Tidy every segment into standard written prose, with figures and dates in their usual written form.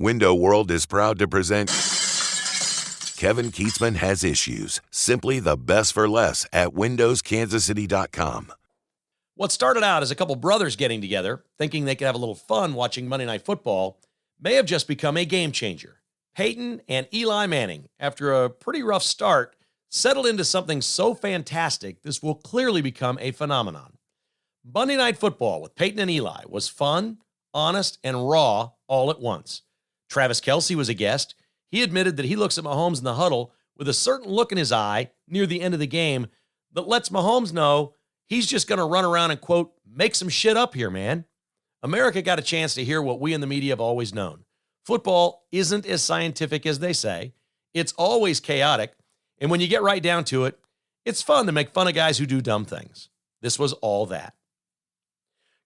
Window World is proud to present Kevin Keatsman Has Issues. Simply the best for less at windowskansascity.com. What started out as a couple brothers getting together, thinking they could have a little fun watching Monday Night Football, may have just become a game changer. Peyton and Eli Manning, after a pretty rough start, settled into something so fantastic this will clearly become a phenomenon. Monday Night Football with Peyton and Eli was fun, honest, and raw all at once. Travis Kelce was a guest. He admitted that he looks at Mahomes in the huddle with a certain look in his eye near the end of the game that lets Mahomes know he's just going to run around and, quote, make some shit up here, man. America got a chance to hear what we in the media have always known. Football isn't as scientific as they say. It's always chaotic. And when you get right down to it, it's fun to make fun of guys who do dumb things. This was all that.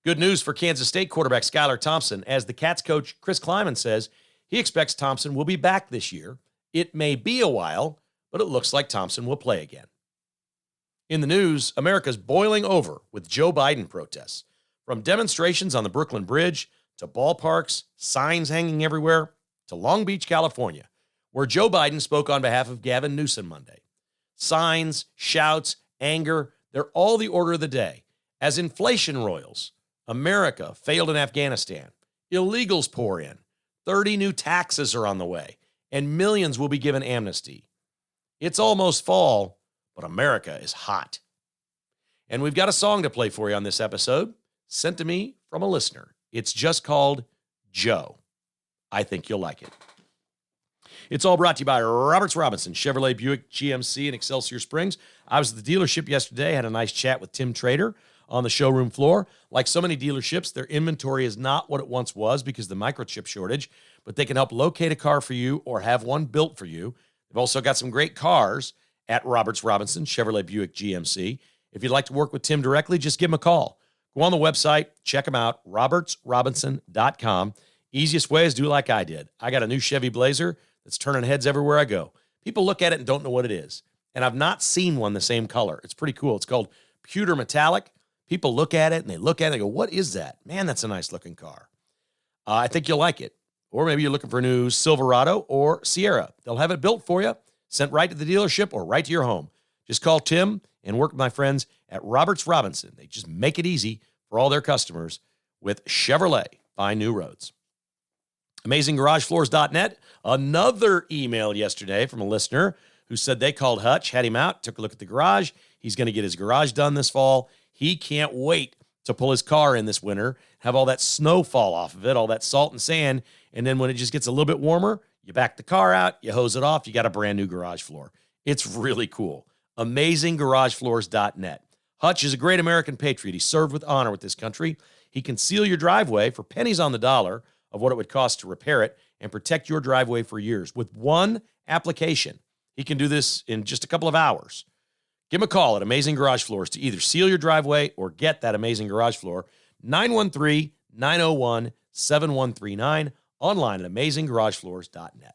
Good news for Kansas State quarterback Skylar Thompson, as the Cats coach Chris Kleiman says he expects Thompson will be back this year. It may be a while, but it looks like Thompson will play again. In the news, America's boiling over with Joe Biden protests. From demonstrations on the Brooklyn Bridge, to ballparks, signs hanging everywhere, to Long Beach, California, where Joe Biden spoke on behalf of Gavin Newsom Monday. Signs, shouts, anger, they're all the order of the day. As inflation roils, America failed in Afghanistan, illegals pour in, 30 new taxes are on the way, and millions will be given amnesty. It's almost fall, but America is hot. And we've got a song to play for you on this episode, sent to me from a listener. It's just called Joe. I think you'll like it. It's all brought to you by Roberts Robinson, Chevrolet Buick GMC in Excelsior Springs. I was at the dealership yesterday, had a nice chat with Tim Trader on the showroom floor. Like so many dealerships, their inventory is not what it once was because of the microchip shortage, but they can help locate a car for you or have one built for you. They've also got some great cars at Roberts Robinson, Chevrolet Buick GMC. If you'd like to work with Tim directly, just give him a call. Go on the website, check him out, robertsrobinson.com. Easiest way is do like I did. I got a new Chevy Blazer that's turning heads everywhere I go. People look at it and don't know what it is. And I've not seen one the same color. It's pretty cool. It's called Pewter Metallic. People look at it and they look at it and they go, what is that? Man, that's a nice looking car. I think you'll like it. Or maybe you're looking for a new Silverado or Sierra. They'll have it built for you, sent right to the dealership or right to your home. Just call Tim and work with my friends at Roberts Robinson. They just make it easy for all their customers with Chevrolet. Find new roads. AmazingGarageFloors.net. Another email yesterday from a listener who said they called Hutch, had him out, took a look at the garage. He's going to get his garage done this fall. He can't wait to pull his car in this winter, have all that snow fall off of it, all that salt and sand, and then when it just gets a little bit warmer, you back the car out, you hose it off, you got a brand new garage floor. It's really cool. AmazingGarageFloors.net. Hutch is a great American patriot. He served with honor with this country. He can seal your driveway for pennies on the dollar of what it would cost to repair it and protect your driveway for years. With one application, he can do this in just a couple of hours. Give him a call at Amazing Garage Floors to either seal your driveway or get that amazing garage floor. 913-901-7139. Online at AmazingGarageFloors.net.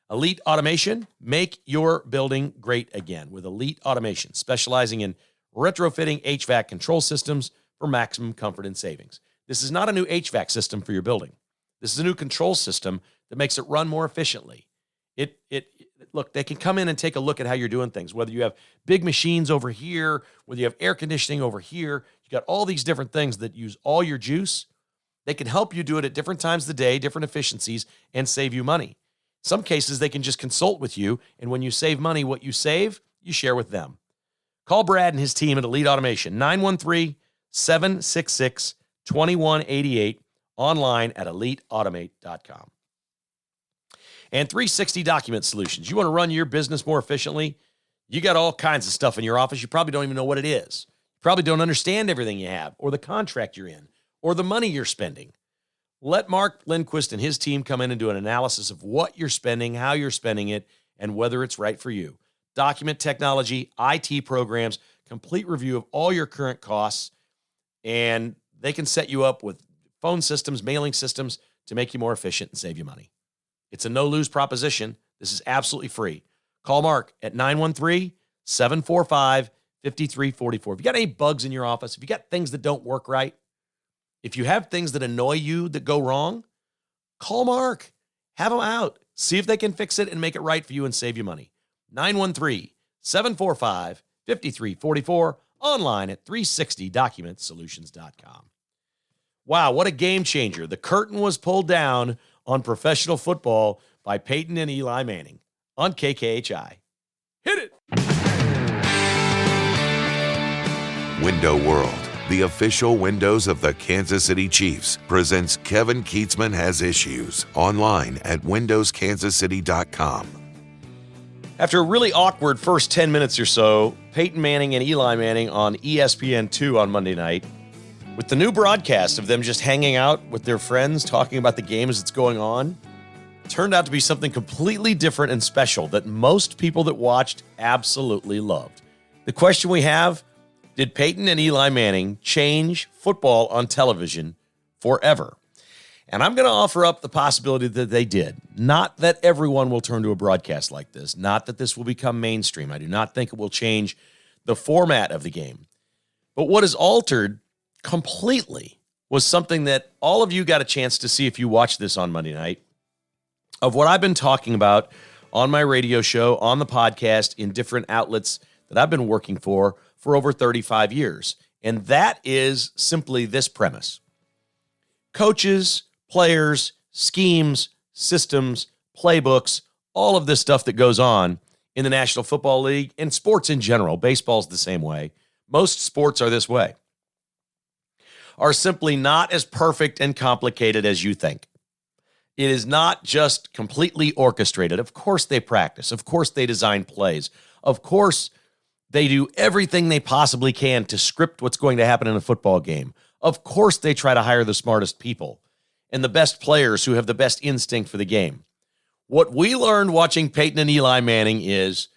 Elite Automation, make your building great again with Elite Automation, specializing in retrofitting HVAC control systems for maximum comfort and savings. This is not a new HVAC system for your building. This is a new control system that makes it run more efficiently. Look, they can come in and take a look at how you're doing things, whether you have big machines over here, whether you have air conditioning over here. You got all these different things that use all your juice. They can help you do it at different times of the day, different efficiencies, and save you money. Some cases, they can just consult with you, and when you save money, what you save, you share with them. Call Brad and his team at Elite Automation, 913-766-2188, online at eliteautomate.com. And 360 Document Solutions. You want to run your business more efficiently? You got all kinds of stuff in your office. You probably don't even know what it is. You probably don't understand everything you have, or the contract you're in, or the money you're spending. Let Mark Lindquist and his team come in and do an analysis of what you're spending, how you're spending it, and whether it's right for you. Document technology, IT programs, complete review of all your current costs, and they can set you up with phone systems, mailing systems to make you more efficient and save you money. It's a no-lose proposition. This is absolutely free. Call Mark at 913-745-5344. If you got any bugs in your office, if you got things that don't work right, if you have things that annoy you that go wrong, Call Mark. Have him out. See if they can fix it and make it right for you and save you money. 913-745-5344. Online at 360documentsolutions.com. Wow, what a game changer. The curtain was pulled down on professional football by Peyton and Eli Manning on KKHI. Hit it! Window World, the official windows of the Kansas City Chiefs, presents Kevin Kietzman Has Issues online at windowskansascity.com. After a really awkward first 10 minutes or so, Peyton Manning and Eli Manning on ESPN2 on Monday night, with the new broadcast of them just hanging out with their friends, talking about the game as it's going on, turned out to be something completely different and special that most people that watched absolutely loved. The question we have, did Peyton and Eli Manning change football on television forever? And I'm going to offer up the possibility that they did. Not that everyone will turn to a broadcast like this. Not that this will become mainstream. I do not think it will change the format of the game. But what is altered completely was something that all of you got a chance to see if you watched this on Monday night, of what I've been talking about on my radio show, on the podcast, in different outlets that I've been working for over 35 years. And that is simply this premise. Coaches, players, schemes, systems, playbooks, all of this stuff that goes on in the National Football League and sports in general, baseball's the same way, most sports are this way, are simply not as perfect and complicated as you think. It is not just completely orchestrated. Of course they practice. Of course they design plays. Of course they do everything they possibly can to script what's going to happen in a football game. Of course they try to hire the smartest people and the best players who have the best instinct for the game. What we learned watching Peyton and Eli Manning is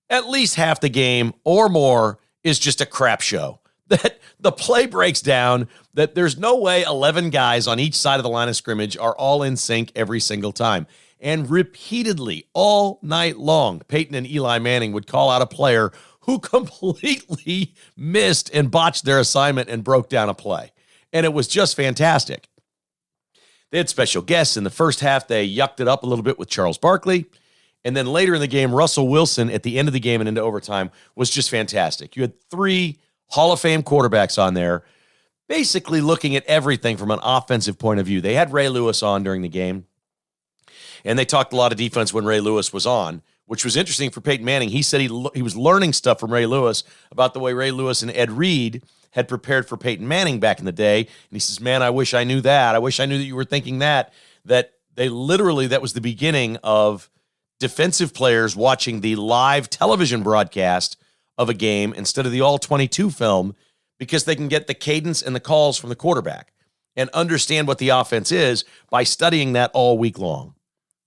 at least half the game or more is just a crap show. That the play breaks down, that there's no way 11 guys on each side of the line of scrimmage are all in sync every single time. And repeatedly, all night long, Peyton and Eli Manning would call out a player who completely missed and botched their assignment and broke down a play. And it was just fantastic. They had special guests. In the first half, they yucked it up a little bit with Charles Barkley. And then later in the game, Russell Wilson, at the end of the game and into overtime, was just fantastic. You had 3 Hall of Fame quarterbacks on there, basically looking at everything from an offensive point of view. They had Ray Lewis on during the game, and they talked a lot of defense when Ray Lewis was on, which was interesting for Peyton Manning. He said he was learning stuff from Ray Lewis about the way Ray Lewis and Ed Reed had prepared for Peyton Manning back in the day. And he says, man, I wish I knew that. I wish I knew that you were thinking that they literally, that was the beginning of defensive players watching the live television broadcast of a game instead of the all-22 film, because they can get the cadence and the calls from the quarterback and understand what the offense is by studying that all week long.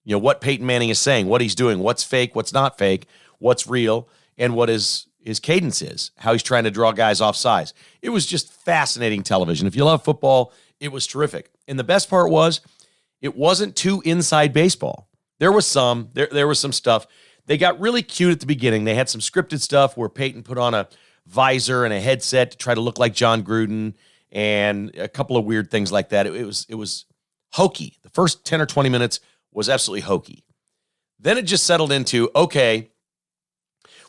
You know, what Peyton Manning is saying, what he's doing, what's fake, what's not fake, what's real, and what his cadence is, how he's trying to draw guys off sides. It was just fascinating television. If you love football, it was terrific. And the best part was, it wasn't too inside baseball. There was some stuff. They got really cute at the beginning. They had some scripted stuff where Peyton put on a visor and a headset to try to look like John Gruden and a couple of weird things like that. It was hokey. The first 10 or 20 minutes was absolutely hokey. Then it just settled into, okay,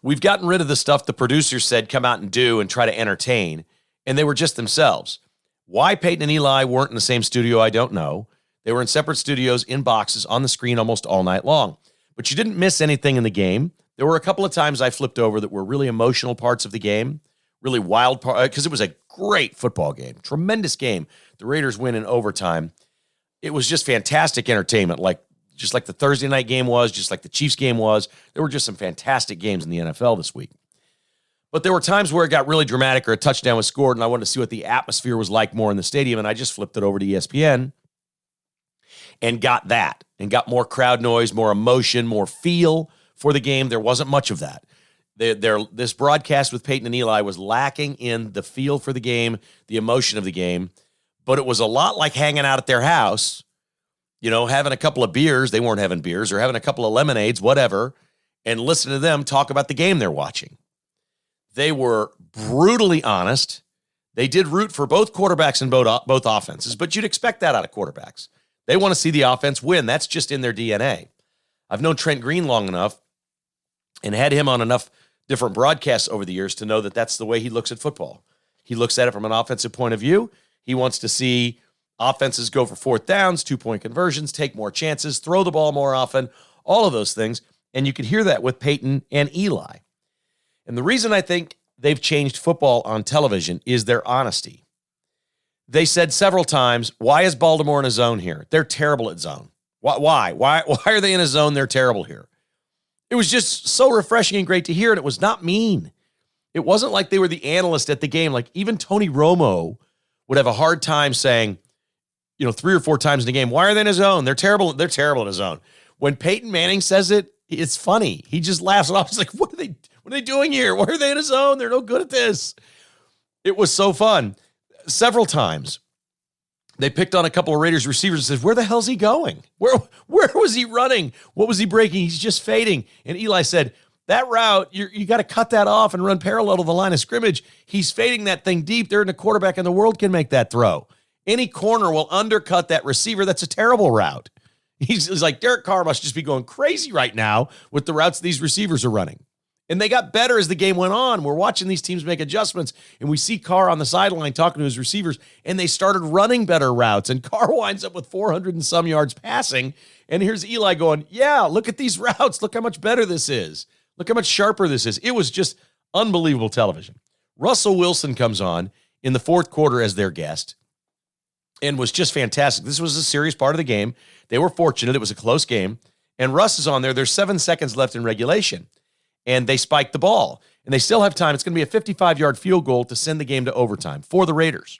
we've gotten rid of the stuff the producers said come out and do and try to entertain, and they were just themselves. Why Peyton and Eli weren't in the same studio, I don't know. They were in separate studios, in boxes, on the screen almost all night long. But you didn't miss anything in the game. There were a couple of times I flipped over that were really emotional parts of the game, really wild part, because it was a great football game, tremendous game. The Raiders win in overtime. It was just fantastic entertainment, just like the Thursday night game was, just like the Chiefs game was. There were just some fantastic games in the NFL this week. But there were times where it got really dramatic or a touchdown was scored, and I wanted to see what the atmosphere was like more in the stadium, and I just flipped it over to ESPN and got that, and got more crowd noise, more emotion, more feel for the game. There wasn't much of that. This broadcast with Peyton and Eli was lacking in the feel for the game, the emotion of the game, but it was a lot like hanging out at their house, you know, having a couple of beers. They weren't having beers, or having a couple of lemonades, whatever, and listen to them talk about the game they're watching. They were brutally honest. They did root for both quarterbacks and both offenses, but you'd expect that out of quarterbacks. They want to see the offense win. That's just in their DNA. I've known Trent Green long enough and had him on enough different broadcasts over the years to know that that's the way he looks at football. He looks at it from an offensive point of view. He wants to see offenses go for fourth downs, 2-point conversions, take more chances, throw the ball more often, all of those things. And you could hear that with Peyton and Eli. And the reason I think they've changed football on television is their honesty. They said several times, why is Baltimore in a zone here? They're terrible at zone. Why? Why are they in a zone? They're terrible here. It was just so refreshing and great to hear, and it was not mean. It wasn't like they were the analyst at the game. Like even Tony Romo would have a hard time saying, 3 or 4 times in the game, why are they in a zone? They're terrible. They're terrible in a zone. When Peyton Manning says it, it's funny. He just laughs it off. He's like, what are they doing here? Why are they in a zone? They're no good at this. It was so fun. Several times, they picked on a couple of Raiders receivers and said, where the hell's he going? Where was he running? What was he breaking? He's just fading. And Eli said, that route, you got to cut that off and run parallel to the line of scrimmage. He's fading that thing deep. There isn't a quarterback in the world can make that throw. Any corner will undercut that receiver. That's a terrible route. He's like, Derek Carr must just be going crazy right now with the routes these receivers are running. And they got better as the game went on. We're watching these teams make adjustments, and we see Carr on the sideline talking to his receivers, and they started running better routes, and Carr winds up with 400 and some yards passing, and here's Eli going, yeah, look at these routes. Look how much better this is. Look how much sharper this is. It was just unbelievable television. Russell Wilson comes on in the fourth quarter as their guest and was just fantastic. This was a serious part of the game. They were fortunate. It was a close game, and Russ is on there. There's 7 seconds left in regulation. And they spiked the ball. And they still have time. It's going to be a 55-yard field goal to send the game to overtime for the Raiders.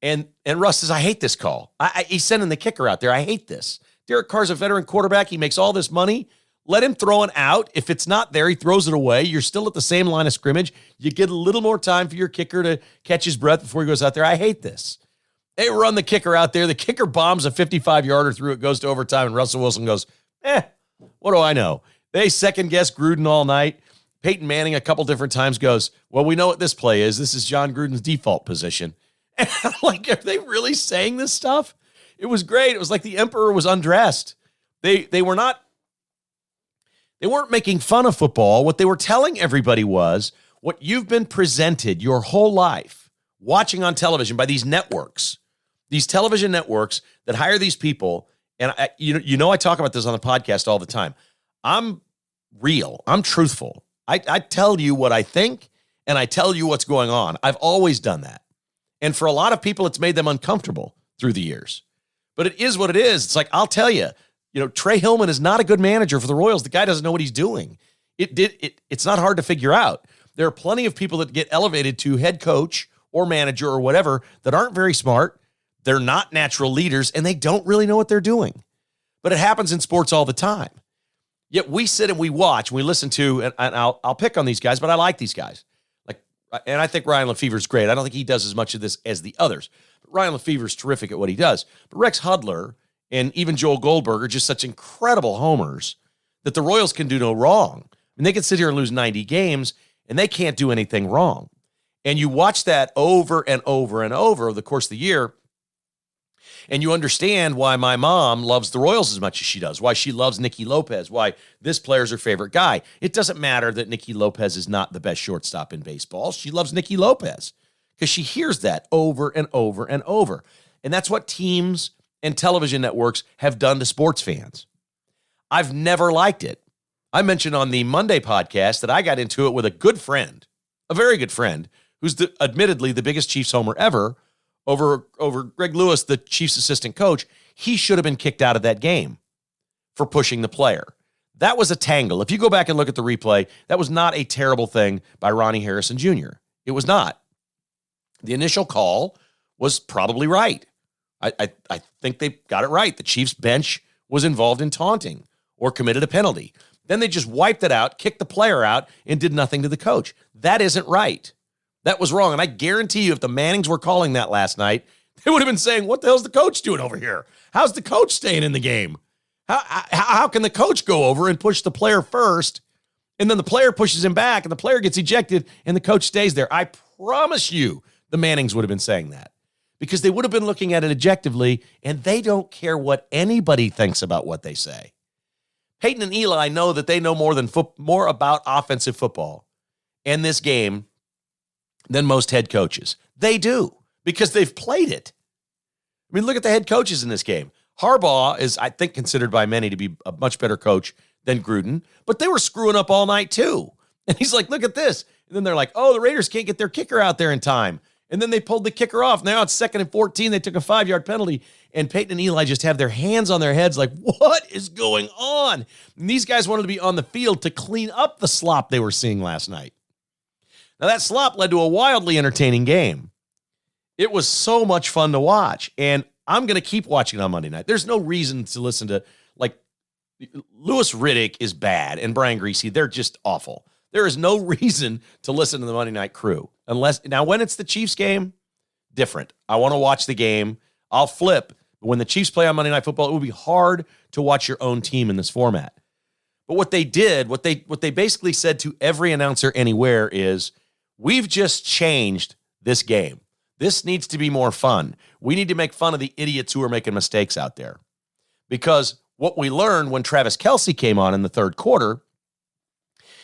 And Russ says, I hate this call. He's sending the kicker out there. I hate this. Derek Carr's a veteran quarterback. He makes all this money. Let him throw it out. If it's not there, he throws it away. You're still at the same line of scrimmage. You get a little more time for your kicker to catch his breath before he goes out there. I hate this. They run the kicker out there. The kicker bombs a 55-yarder through. It goes to overtime, and Russell Wilson goes, what do I know? They second-guess Gruden all night. Peyton Manning a couple different times goes, well, we know what this play is. This is John Gruden's default position. And I'm like, are they really saying this stuff? It was great. It was like the emperor was undressed. They weren't making fun of football. What they were telling everybody was what you've been presented your whole life, watching on television by these networks, these television networks that hire these people. And I talk about this on the podcast all the time. I'm real. I'm truthful. I tell you what I think, and I tell you what's going on. I've always done that. And for a lot of people, it's made them uncomfortable through the years. But it is what it is. It's like, I'll tell you, Trey Hillman is not a good manager for the Royals. The guy doesn't know what he's doing. It's not hard to figure out. There are plenty of people that get elevated to head coach or manager or whatever that aren't very smart. They're not natural leaders, and they don't really know what they're doing. But it happens in sports all the time. Yet we sit and we watch and we listen to, and I'll pick on these guys, but I like these guys. And I think Ryan Lefevre's great. I don't think he does as much of this as the others. But Ryan Lefevre's terrific at what he does. But Rex Hudler and even Joel Goldberg are just such incredible homers that the Royals can do no wrong. I mean, they can sit here and lose 90 games, and they can't do anything wrong. And you watch that over and over and over the course of the year, and you understand why my mom loves the Royals as much as she does, why she loves Nicky Lopez, why this player's her favorite guy. It doesn't matter that Nicky Lopez is not the best shortstop in baseball. She loves Nicky Lopez because she hears that over and over and over. And that's what teams and television networks have done to sports fans. I've never liked it. I mentioned on the Monday podcast that I got into it with a good friend, a very good friend, who's admittedly the biggest Chiefs homer ever, over Greg Lewis, the Chiefs assistant coach. He should have been kicked out of that game for pushing the player. That was a tangle. If you go back and look at the replay, that was not a terrible thing by Ronnie Harrison Jr. It was not. The initial call was probably right. I think they got it right. The Chiefs bench was involved in taunting or committed a penalty. Then they just wiped it out, kicked the player out, and did nothing to the coach. That isn't right. That was wrong. And I guarantee you, if the Mannings were calling that last night, they would have been saying, what the hell's the coach doing over here? How's the coach staying in the game? How can the coach go over and push the player first, and then the player pushes him back, and the player gets ejected, and the coach stays there? I promise you the Mannings would have been saying that because they would have been looking at it objectively, and they don't care what anybody thinks about what they say. Peyton and Eli know that they know more about offensive football and this game than most head coaches. They do, because they've played it. I mean, look at the head coaches in this game. Harbaugh is, I think, considered by many to be a much better coach than Gruden, but they were screwing up all night too. And he's like, look at this. And then they're like, oh, the Raiders can't get their kicker out there in time. And then they pulled the kicker off. Now it's 2nd and 14. They took a 5-yard penalty. And Peyton and Eli just have their hands on their heads like, what is going on? And these guys wanted to be on the field to clean up the slop they were seeing last night. Now that slop led to a wildly entertaining game. It was so much fun to watch. And I'm going to keep watching it on Monday night. There's no reason to listen to, like, Louis Riddick is bad and Brian Griese, they're just awful. There is no reason to listen to the Monday Night Crew. Now, when it's the Chiefs game, different. I want to watch the game. I'll flip. But when the Chiefs play on Monday Night Football, it will be hard to watch your own team in this format. But what they did, what they basically said to every announcer anywhere is, we've just changed this game. This needs to be more fun. We need to make fun of the idiots who are making mistakes out there. Because what we learned when Travis Kelce came on in the third quarter,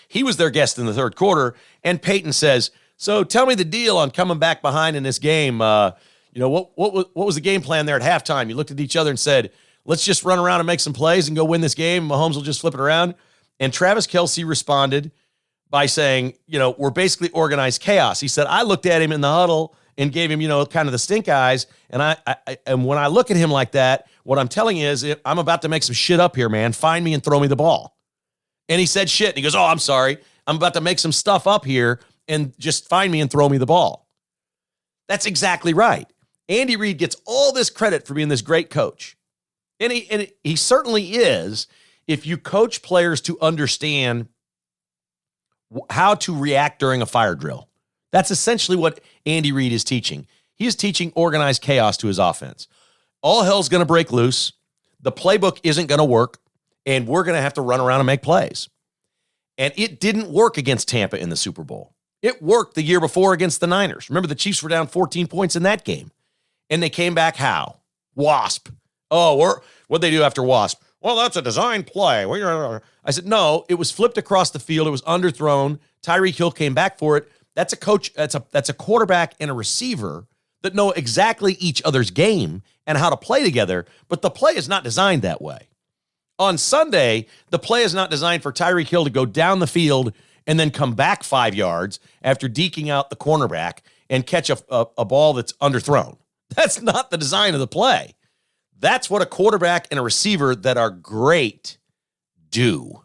he was their guest in the third quarter, and Peyton says, so tell me the deal on coming back behind in this game. What was the game plan there at halftime? You looked at each other and said, let's just run around and make some plays and go win this game. Mahomes will just flip it around. And Travis Kelce responded by saying, we're basically organized chaos. He said, I looked at him in the huddle and gave him, kind of the stink eyes. And and when I look at him like that, what I'm telling you is I'm about to make some shit up here, man. Find me and throw me the ball. And he said shit. And he goes, oh, I'm sorry. I'm about to make some stuff up here and just find me and throw me the ball. That's exactly right. Andy Reid gets all this credit for being this great coach. And he certainly is, if you coach players to understand how to react during a fire drill. That's essentially what Andy Reid is teaching. He is teaching organized chaos to his offense. All hell's going to break loose. The playbook isn't going to work, and we're going to have to run around and make plays. And it didn't work against Tampa in the Super Bowl. It worked the year before against the Niners. Remember, the Chiefs were down 14 points in that game. And they came back how? Wasp. Oh, what'd they do after Wasp? Well, that's a design play. I said, no, it was flipped across the field. It was underthrown. Tyreek Hill came back for it. That's a coach. That's a quarterback and a receiver that know exactly each other's game and how to play together, but the play is not designed that way. On Sunday, the play is not designed for Tyreek Hill to go down the field and then come back 5 yards after deking out the cornerback and catch a ball that's underthrown. That's not the design of the play. That's what a quarterback and a receiver that are great do.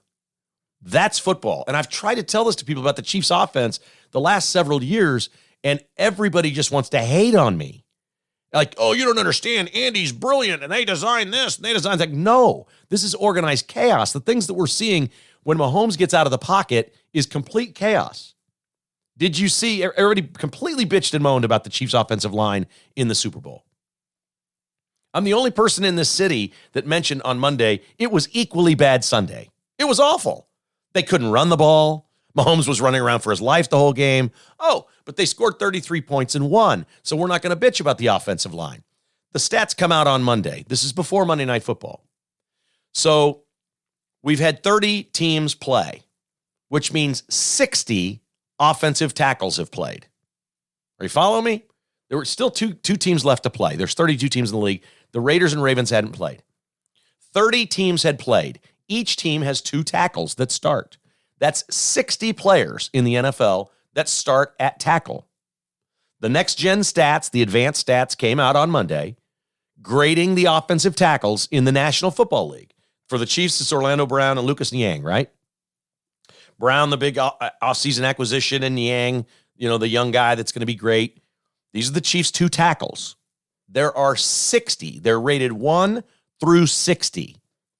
That's football. And I've tried to tell this to people about the Chiefs offense the last several years, and everybody just wants to hate on me. Like, oh, you don't understand. Andy's brilliant, and they designed this, and they designed that. No, this is organized chaos. The things that we're seeing when Mahomes gets out of the pocket is complete chaos. Did you see everybody completely bitched and moaned about the Chiefs' offensive line in the Super Bowl? I'm the only person in this city that mentioned on Monday it was equally bad Sunday. It was awful. They couldn't run the ball. Mahomes was running around for his life the whole game. Oh, but they scored 33 points and won, so we're not going to bitch about the offensive line. The stats come out on Monday. This is before Monday Night Football. So we've had 30 teams play, which means 60 offensive tackles have played. Are you following me? There were still two teams left to play. There's 32 teams in the league. The Raiders and Ravens hadn't played. 30 teams had played. Each team has 2 tackles that start. That's 60 players in the NFL that start at tackle. The next gen stats, the advanced stats, came out on Monday, grading the offensive tackles in the National Football League. For the Chiefs, it's Orlando Brown and Lucas Niang, right? Brown, the big offseason acquisition, and Niang, the young guy that's going to be great. These are the Chiefs' 2 tackles. There are 60. They're rated 1 through 60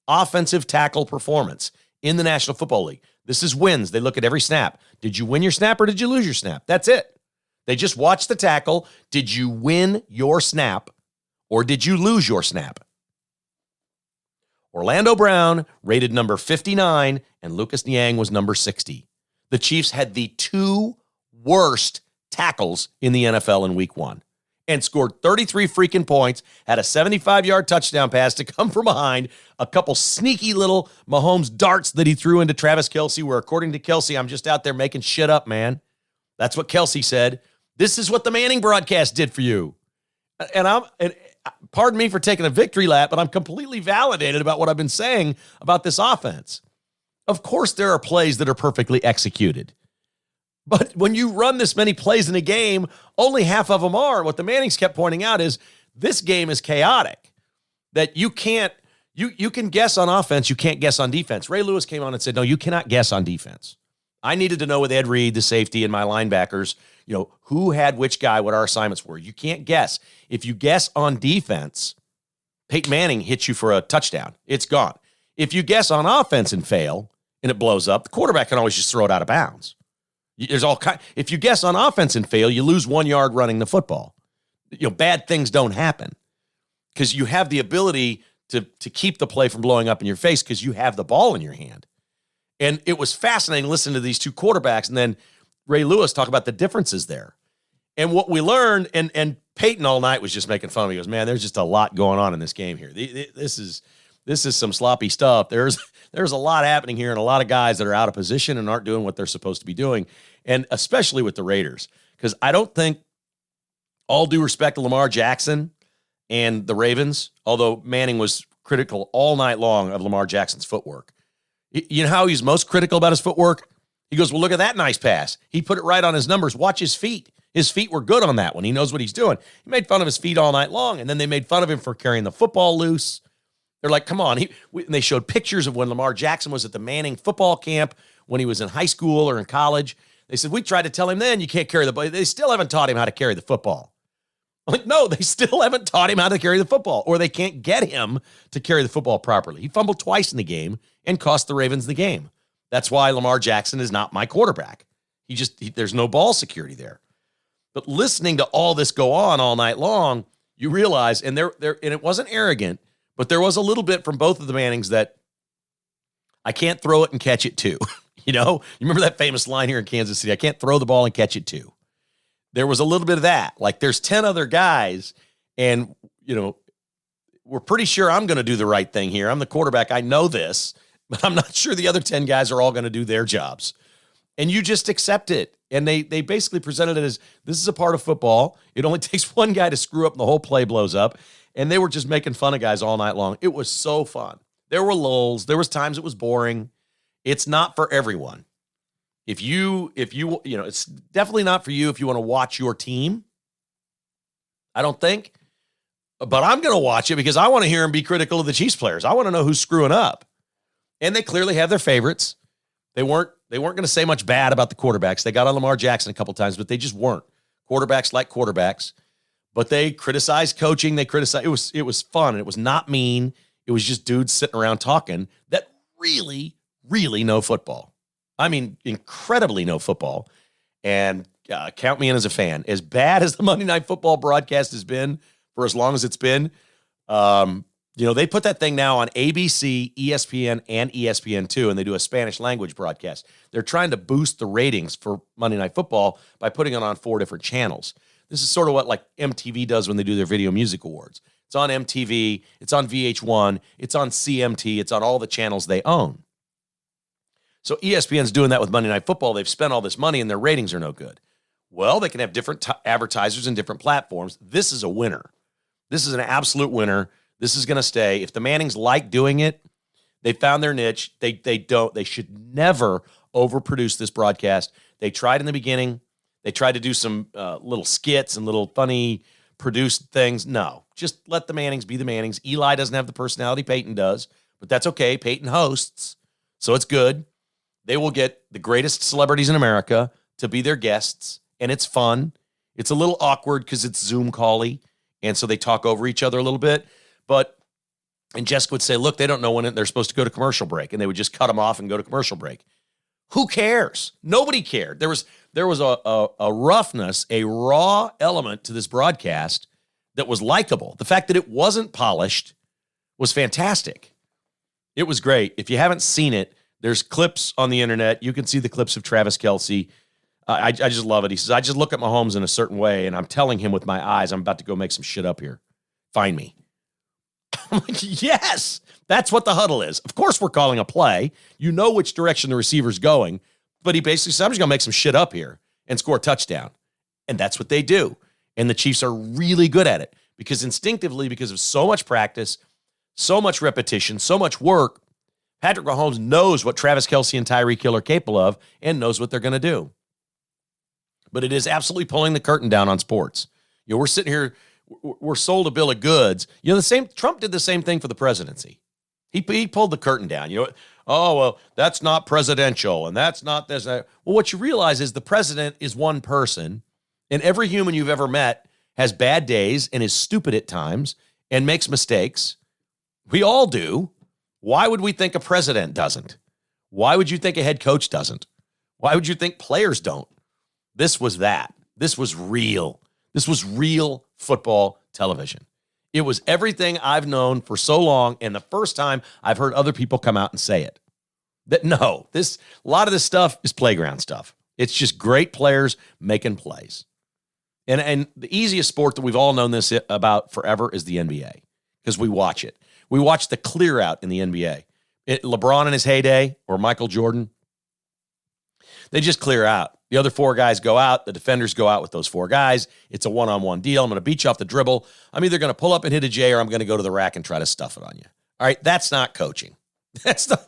offensive tackle performance in the National Football League. This is wins. They look at every snap. Did you win your snap or did you lose your snap? That's it. They just watch the tackle. Did you win your snap or did you lose your snap? Orlando Brown rated number 59 and Lucas Niang was number 60. The Chiefs had the 2 worst tackles in the NFL in week 1. and scored 33 freaking points, had a 75-yard touchdown pass to come from behind, a couple sneaky little Mahomes darts that he threw into Travis Kelce, where according to Kelce, I'm just out there making shit up, man. That's what Kelce said. This is what the Manning broadcast did for you. And pardon me for taking a victory lap, but I'm completely validated about what I've been saying about this offense. Of course, there are plays that are perfectly executed. But when you run this many plays in a game, only half of them are. What the Mannings kept pointing out is this game is chaotic, that you can guess on offense, you can't guess on defense. Ray Lewis came on and said, no, you cannot guess on defense. I needed to know with Ed Reed, the safety, and my linebackers, who had which guy, what our assignments were. You can't guess. If you guess on defense, Peyton Manning hits you for a touchdown. It's gone. If you guess on offense and fail, and it blows up, the quarterback can always just throw it out of bounds. If you guess on offense and fail, you lose 1 yard running the football. Bad things don't happen because you have the ability to keep the play from blowing up in your face because you have the ball in your hand. And it was fascinating listening to these two quarterbacks and then Ray Lewis talk about the differences there. And what we learned, and Peyton all night was just making fun of me. He goes, man, there's just a lot going on in this game here. This is some sloppy stuff. There's a lot happening here and a lot of guys that are out of position and aren't doing what they're supposed to be doing. And especially with the Raiders, because I don't think, all due respect to Lamar Jackson and the Ravens, although Manning was critical all night long of Lamar Jackson's footwork. You know how he's most critical about his footwork? He goes, well, look at that nice pass. He put it right on his numbers. Watch his feet. His feet were good on that one. He knows what he's doing. He made fun of his feet all night long, and then they made fun of him for carrying the football loose. They're like, come on. And they showed pictures of when Lamar Jackson was at the Manning football camp when he was in high school or in college. They said, we tried to tell him then you can't carry the ball. They still haven't taught him how to carry the football. I'm like, no, they still haven't taught him how to carry the football, or they can't get him to carry the football properly. He fumbled twice in the game and cost the Ravens the game. That's why Lamar Jackson is not my quarterback. There's no ball security there. But listening to all this go on all night long, you realize, and it wasn't arrogant, but there was a little bit from both of the Mannings that I can't throw it and catch it too. You remember that famous line here in Kansas City, I can't throw the ball and catch it too. There was a little bit of that. Like there's 10 other guys and, we're pretty sure I'm going to do the right thing here. I'm the quarterback. I know this, but I'm not sure the other 10 guys are all going to do their jobs. And you just accept it. And they basically presented it as this is a part of football. It only takes one guy to screw up and the whole play blows up. And they were just making fun of guys all night long. It was so fun. There were lulls. There was times it was boring. It's not for everyone. If you, it's definitely not for you if you want to watch your team. I don't think. But I'm going to watch it because I want to hear him be critical of the Chiefs players. I want to know who's screwing up. And they clearly have their favorites. They weren't going to say much bad about the quarterbacks. They got on Lamar Jackson a couple times, but they just weren't. Quarterbacks like quarterbacks. But they criticized coaching. They criticized. It was fun. It was not mean. It was just dudes sitting around talking that really, really know football. I mean, incredibly know football. And count me in as a fan. As bad as the Monday Night Football broadcast has been for as long as it's been, they put that thing now on ABC, ESPN, and ESPN2, and they do a Spanish language broadcast. They're trying to boost the ratings for Monday Night Football by putting it on 4 different channels. This is sort of what like MTV does when they do their Video Music Awards. It's on MTV, it's on VH1, it's on CMT, it's on all the channels they own. So ESPN's doing that with Monday Night Football. They've spent all this money and their ratings are no good. Well, they can have different advertisers and different platforms. This is a winner. This is an absolute winner. This is going to stay. If the Mannings like doing it, they found their niche. They should never overproduce this broadcast. They tried in the beginning. They tried to do some little skits and little funny produced things. No, just let the Mannings be the Mannings. Eli doesn't have the personality Peyton does, but that's okay. Peyton hosts, so it's good. They will get the greatest celebrities in America to be their guests, and it's fun. It's a little awkward because it's Zoom call-y, and so they talk over each other a little bit. And Jessica would say, look, they don't know when they're supposed to go to commercial break, and they would just cut them off and go to commercial break. Who cares? Nobody cared. There was a roughness, a raw element to this broadcast that was likable. The fact that it wasn't polished was fantastic. It was great. If you haven't seen it, there's clips on the internet. You can see the clips of Travis Kelce. I just love it. He says, I just look at Mahomes in a certain way, and I'm telling him with my eyes, I'm about to go make some shit up here. Find me. I'm like, yes, that's what the huddle is. Of course we're calling a play. You know which direction the receiver's going, but he basically said, I'm just going to make some shit up here and score a touchdown. And that's what they do. And the Chiefs are really good at it because instinctively, because of so much practice, so much repetition, so much work, Patrick Mahomes knows what Travis Kelce and Tyreek Hill are capable of and knows what they're going to do. But it is absolutely pulling the curtain down on sports. You know, we're sitting here, we're sold a bill of goods. You know, Trump did the same thing for the presidency. He pulled the curtain down. You know, oh, well, that's not presidential, and that's not this. Well, what you realize is the president is one person, and every human you've ever met has bad days and is stupid at times and makes mistakes. We all do. Why would we think a president doesn't? Why would you think a head coach doesn't? Why would you think players don't? This was that. This was real. This was real football television. It was everything I've known for so long, and the first time I've heard other people come out and say it. That no, a lot of this stuff is playground stuff. It's just great players making plays. And the easiest sport that we've all known this about forever is the NBA because we watch it. We watch the clear out in the NBA. LeBron in his heyday or Michael Jordan, they just clear out. The other four guys go out. The defenders go out with those four guys. It's a one-on-one deal. I'm going to beat you off the dribble. I'm either going to pull up and hit a J or I'm going to go to the rack and try to stuff it on you. All right, that's not coaching. It's the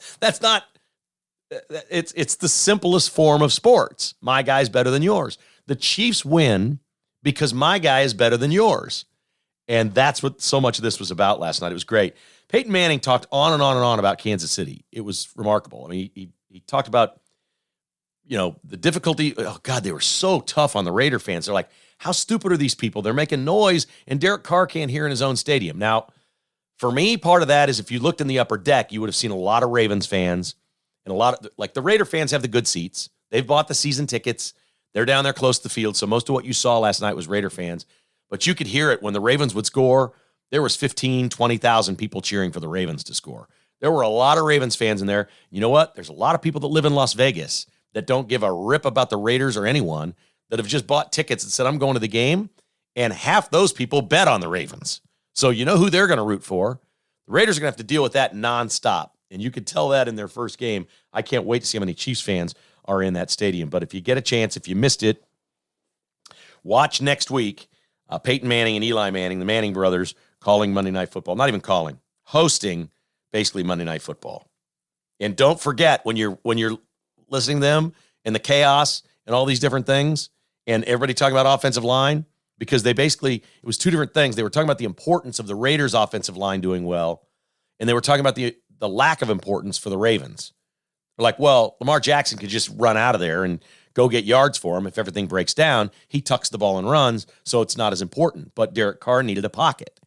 simplest form of sports. My guy's better than yours. The Chiefs win because my guy is better than yours. And that's what so much of this was about last night. It was great. Peyton Manning talked on and on and on about Kansas City. It was remarkable. I mean, he talked about, you know, the difficulty. Oh, God, they were so tough on the Raider fans. They're like, how stupid are these people? They're making noise, and Derek Carr can't hear in his own stadium. Now, for me, part of that is if you looked in the upper deck, you would have seen a lot of Ravens fans and a lot of, like, the Raider fans have the good seats. They've bought the season tickets. They're down there close to the field, so most of what you saw last night was Raider fans. But you could hear it when the Ravens would score. There was 15, 20,000 people cheering for the Ravens to score. There were a lot of Ravens fans in there. You know what? There's a lot of people that live in Las Vegas that don't give a rip about the Raiders or anyone, that have just bought tickets and said, I'm going to the game, and half those people bet on the Ravens. So you know who they're going to root for. The Raiders are going to have to deal with that nonstop, and you could tell that in their first game. I can't wait to see how many Chiefs fans are in that stadium. But if you get a chance, if you missed it, watch next week, Peyton Manning and Eli Manning, the Manning brothers, calling Monday Night Football. Not even calling, hosting basically Monday Night Football. And don't forget, when you're listening to them and the chaos and all these different things and everybody talking about offensive line, because they basically, it was two different things. They were talking about the importance of the Raiders offensive line doing well, and they were talking about the lack of importance for the Ravens. They're like, well, Lamar Jackson could just run out of there and go get yards for him. If everything breaks down, he tucks the ball and runs, so it's not as important. But Derek Carr needed a pocket.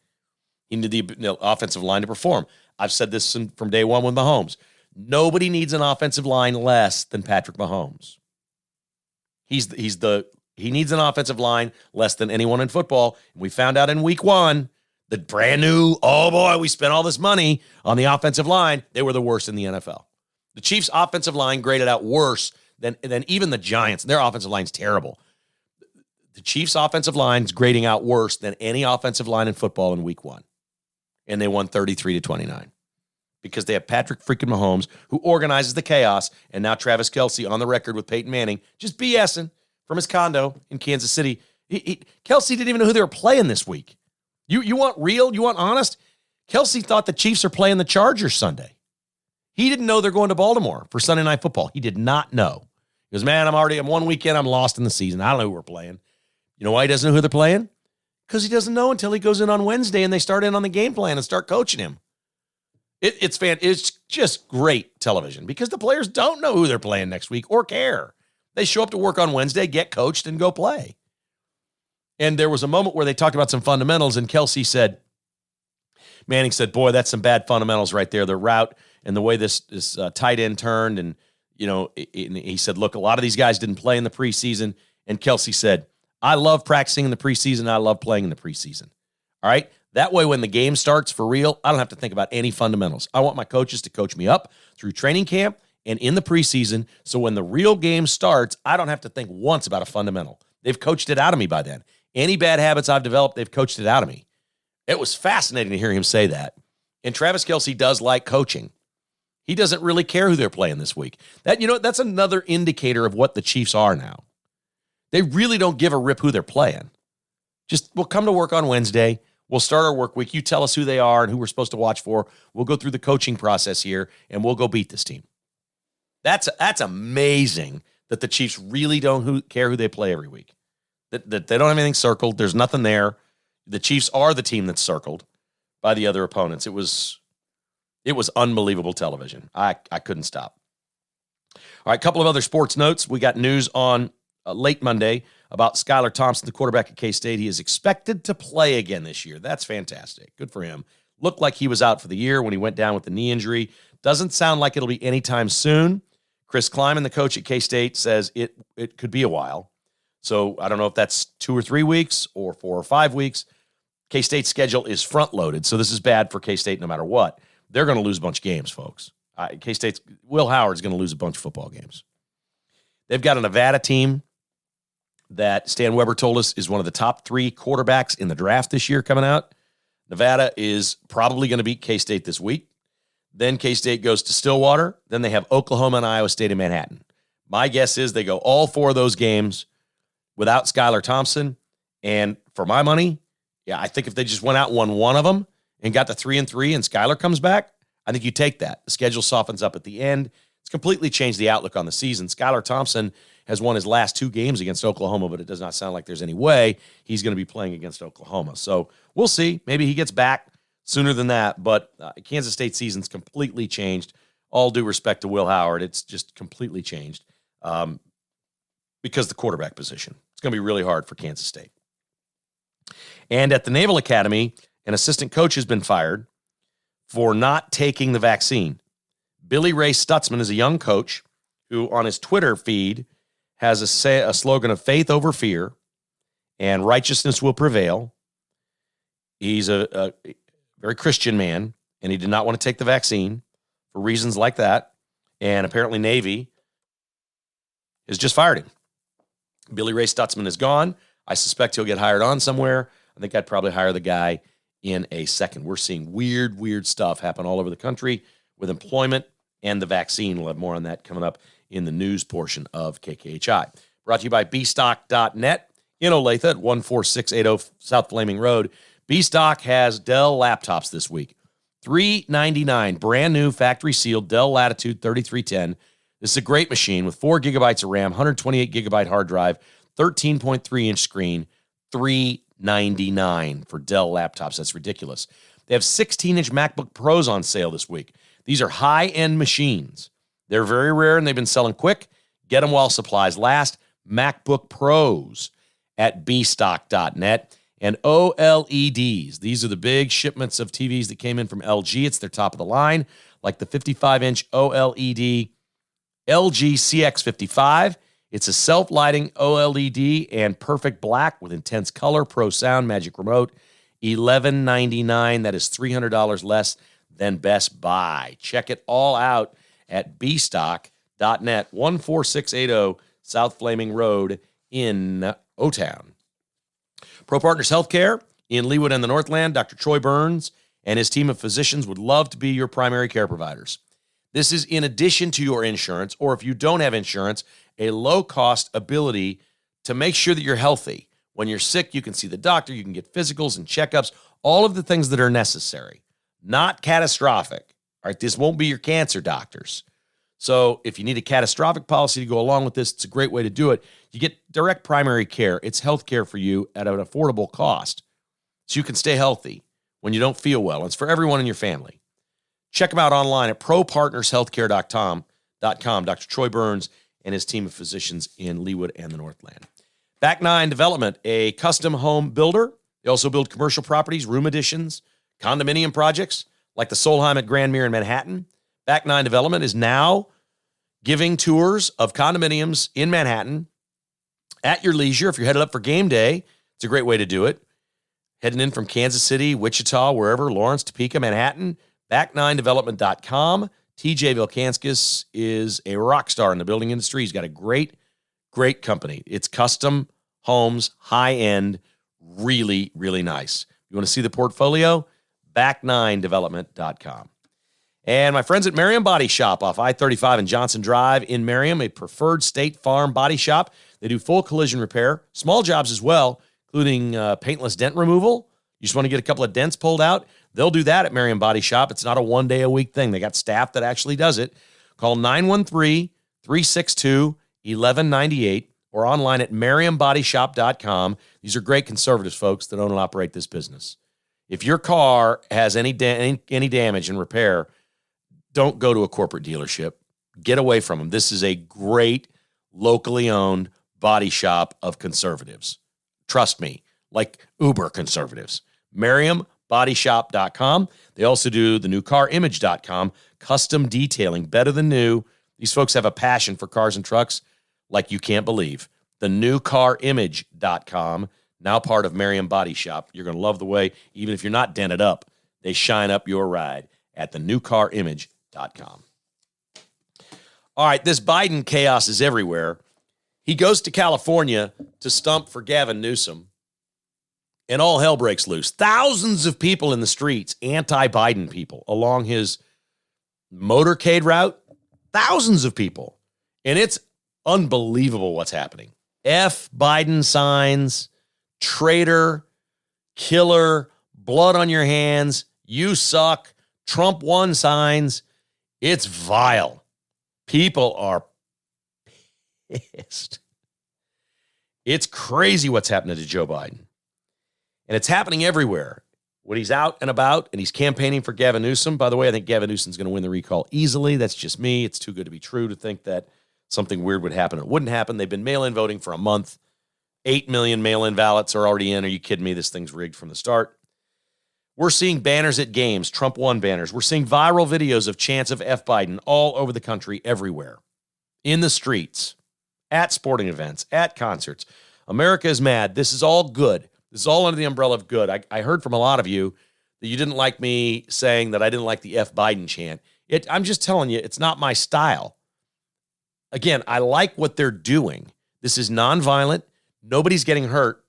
He needed the offensive line to perform. I've said this from day one with Mahomes. Nobody needs an offensive line less than Patrick Mahomes. He needs an offensive line less than anyone in football. And we found out in week one, the brand new, oh boy, we spent all this money on the offensive line. They were the worst in the NFL. The Chiefs' offensive line graded out worse than even the Giants. Their offensive line's terrible. The Chiefs' offensive line's grading out worse than any offensive line in football in week one. And they won 33-29. Because they have Patrick freaking Mahomes, who organizes the chaos, and now Travis Kelce on the record with Peyton Manning, just BSing from his condo in Kansas City. Kelce didn't even know who they were playing this week. You want real? You want honest? Kelce thought the Chiefs are playing the Chargers Sunday. He didn't know they're going to Baltimore for Sunday Night Football. He did not know. He goes, man, I'm one weekend, I'm lost in the season. I don't know who we're playing. You know why he doesn't know who they're playing? Because he doesn't know until he goes in on Wednesday and they start in on the game plan and start coaching him. It's just great television because the players don't know who they're playing next week or care. They show up to work on Wednesday, get coached, and go play. And there was a moment where they talked about some fundamentals, and Manning said, boy, that's some bad fundamentals right there. The route and the way this tight end turned. And, you know, he said, look, a lot of these guys didn't play in the preseason. And Kelce said, I love practicing in the preseason. I love playing in the preseason. All right. That way, when the game starts for real, I don't have to think about any fundamentals. I want my coaches to coach me up through training camp and in the preseason, so when the real game starts, I don't have to think once about a fundamental. They've coached it out of me by then. Any bad habits I've developed, they've coached it out of me. It was fascinating to hear him say that. And Travis Kelce does like coaching. He doesn't really care who they're playing this week. That's another indicator of what the Chiefs are now. They really don't give a rip who they're playing. Just, we'll come to work on Wednesday. We'll start our work week. You tell us who they are and who we're supposed to watch for. We'll go through the coaching process here, and we'll go beat this team. That's amazing that the Chiefs really don't care who they play every week. That they don't have anything circled. There's nothing there. The Chiefs are the team that's circled by the other opponents. It was unbelievable television. I couldn't stop. All right, a couple of other sports notes. We got news on late Monday about Skylar Thompson, the quarterback at K-State. He is expected to play again this year. That's fantastic. Good for him. Looked like he was out for the year when he went down with the knee injury. Doesn't sound like it'll be anytime soon. Chris Kleiman, the coach at K-State, says it could be a while. So I don't know if that's 2 or 3 weeks or 4 or 5 weeks. K-State's schedule is front-loaded, so this is bad for K-State no matter what. They're going to lose a bunch of games, folks. K-State's Will Howard's going to lose a bunch of football games. They've got a Nevada team that Stan Weber told us is one of the top 3 quarterbacks in the draft this year coming out. Nevada is probably going to beat K-State this week. Then K-State goes to Stillwater. Then they have Oklahoma and Iowa State in Manhattan. My guess is they go all 4 of those games without Skylar Thompson. And for my money, I think if they just went out and won one of them and got to 3-3 and Skylar comes back, I think you take that. The schedule softens up at the end. It's completely changed the outlook on the season. Skylar Thompson has won his last 2 games against Oklahoma, but it does not sound like there's any way he's going to be playing against Oklahoma. So we'll see. Maybe he gets back sooner than that, but Kansas State season's completely changed. All due respect to Will Howard, it's just completely changed because the quarterback position. It's going to be really hard for Kansas State. And at the Naval Academy, an assistant coach has been fired for not taking the vaccine. Billy Ray Stutzman is a young coach who on his Twitter feed has a slogan of faith over fear and righteousness will prevail. He's a very Christian man, and he did not want to take the vaccine for reasons like that. And apparently Navy has just fired him. Billy Ray Stutzman is gone. I suspect he'll get hired on somewhere. I think I'd probably hire the guy in a second. We're seeing weird stuff happen all over the country with employment and the vaccine. We'll have more on that coming up in the news portion of KKHI. Brought to you by bstock.net in Olathe at 14680 South Flaming Road. Bstock has Dell laptops this week. $399, brand new factory sealed Dell Latitude 3310. This is a great machine with 4 gigabytes of RAM, 128 gigabyte hard drive, 13.3-inch screen, $399 for Dell laptops. That's ridiculous. They have 16-inch MacBook Pros on sale this week. These are high-end machines. They're very rare, and they've been selling quick. Get them while supplies last. MacBook Pros at bstock.net. And OLEDs. These are the big shipments of TVs that came in from LG. It's their top of the line, like the 55-inch OLED LG CX55. It's a self-lighting OLED and perfect black with intense color, pro sound, magic remote. $1199. That is $300 less than Best Buy. Check it all out at bstock.net, 14680 South Flaming Road in O-Town. Pro Partners Healthcare in Leawood and the Northland. Dr. Troy Burns and his team of physicians would love to be your primary care providers. This is in addition to your insurance, or if you don't have insurance, a low-cost ability to make sure that you're healthy. When you're sick, you can see the doctor, you can get physicals and checkups, all of the things that are necessary, not catastrophic. All right, this won't be your cancer doctors. So if you need a catastrophic policy to go along with this, it's a great way to do it. You get direct primary care. It's health care for you at an affordable cost so you can stay healthy when you don't feel well. It's for everyone in your family. Check them out online at propartnershealthcare.com. Dr. Troy Burns and his team of physicians in Leawood and the Northland. Back Nine Development, a custom home builder. They also build commercial properties, room additions, condominium projects like the Solheim at Grand Mere in Manhattan. Back Nine Development is now giving tours of condominiums in Manhattan at your leisure. If you're headed up for game day, it's a great way to do it. Heading in from Kansas City, Wichita, wherever, Lawrence, Topeka, Manhattan, back9development.com. TJ Vilkanskis is a rock star in the building industry. He's got a great company. It's custom homes, high-end, really, really nice. You want to see the portfolio? Back9development.com. And my friends at Merriam Body Shop off I-35 and Johnson Drive in Merriam, a preferred State Farm body shop. They do full collision repair, small jobs as well, including paintless dent removal. You just want to get a couple of dents pulled out? They'll do that at Merriam Body Shop. It's not a one-day-a-week thing. They got staff that actually does it. Call 913-362-1198 or online at merriambodyshop.com. These are great conservatives, folks, that own and operate this business. If your car has any damage and repair, don't go to a corporate dealership. Get away from them. This is a great, locally owned body shop of conservatives. Trust me, like uber conservatives. MerriamBodyShop.com. They also do the newcarimage.com, custom detailing, better than new. These folks have a passion for cars and trucks like you can't believe. The newcarimage.com, now part of Merriam Body Shop. You're going to love the way, even if you're not dented up, they shine up your ride at the newcarimage.com. All right, this Biden chaos is everywhere. He goes to California to stump for Gavin Newsom, and all hell breaks loose. Thousands of people in the streets, anti-Biden people, along his motorcade route. Thousands of people. And it's unbelievable what's happening. F Biden signs, traitor, killer, blood on your hands, you suck, Trump won signs. It's vile. People are pissed. It's crazy what's happening to Joe Biden. And it's happening everywhere. When he's out and about and he's campaigning for Gavin Newsom. By the way, I think Gavin Newsom's going to win the recall easily. That's just me. It's too good to be true to think that something weird would happen. It wouldn't happen. They've been mail-in voting for a month. 8 million mail-in ballots are already in. Are you kidding me? This thing's rigged from the start. We're seeing banners at games, Trump won banners. We're seeing viral videos of chants of F Biden all over the country, everywhere. In the streets, at sporting events, at concerts. America is mad. This is all good. This is all under the umbrella of good. I heard from a lot of you that you didn't like me saying that I didn't like the F Biden chant. I'm just telling you, it's not my style. Again, I like what they're doing. This is nonviolent. Nobody's getting hurt.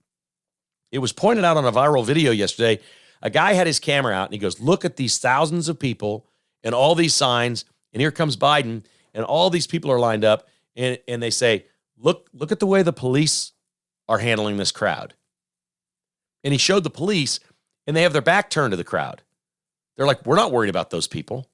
It was pointed out on a viral video yesterday. A guy had his camera out and he goes, look at these thousands of people and all these signs. And here comes Biden and all these people are lined up. And they say, look at the way the police are handling this crowd. And he showed the police and they have their back turned to the crowd. They're like, we're not worried about those people.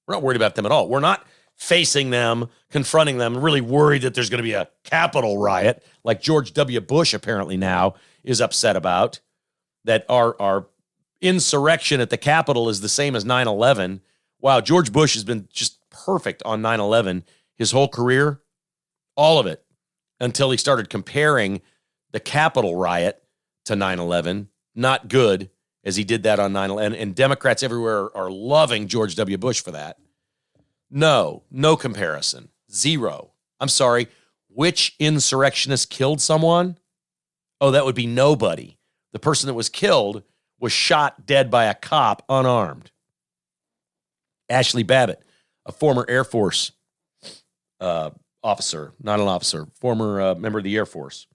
We're not worried about them at all. We're not facing them, confronting them, really worried that there's going to be a Capitol riot like George W. Bush apparently now is upset about, that our insurrection at the Capitol is the same as 9/11. Wow, George Bush has been just perfect on 9/11 his whole career, all of it, until he started comparing the Capitol riot to 9/11. Not good, as he did that on 9/11, and Democrats everywhere are loving George W. Bush for that. No comparison. Zero. I'm sorry. Which insurrectionist killed someone? Oh, that would be nobody. The person that was killed was shot dead by a cop unarmed. Ashley Babbitt, a former Air Force officer, not an officer, former member of the Air Force.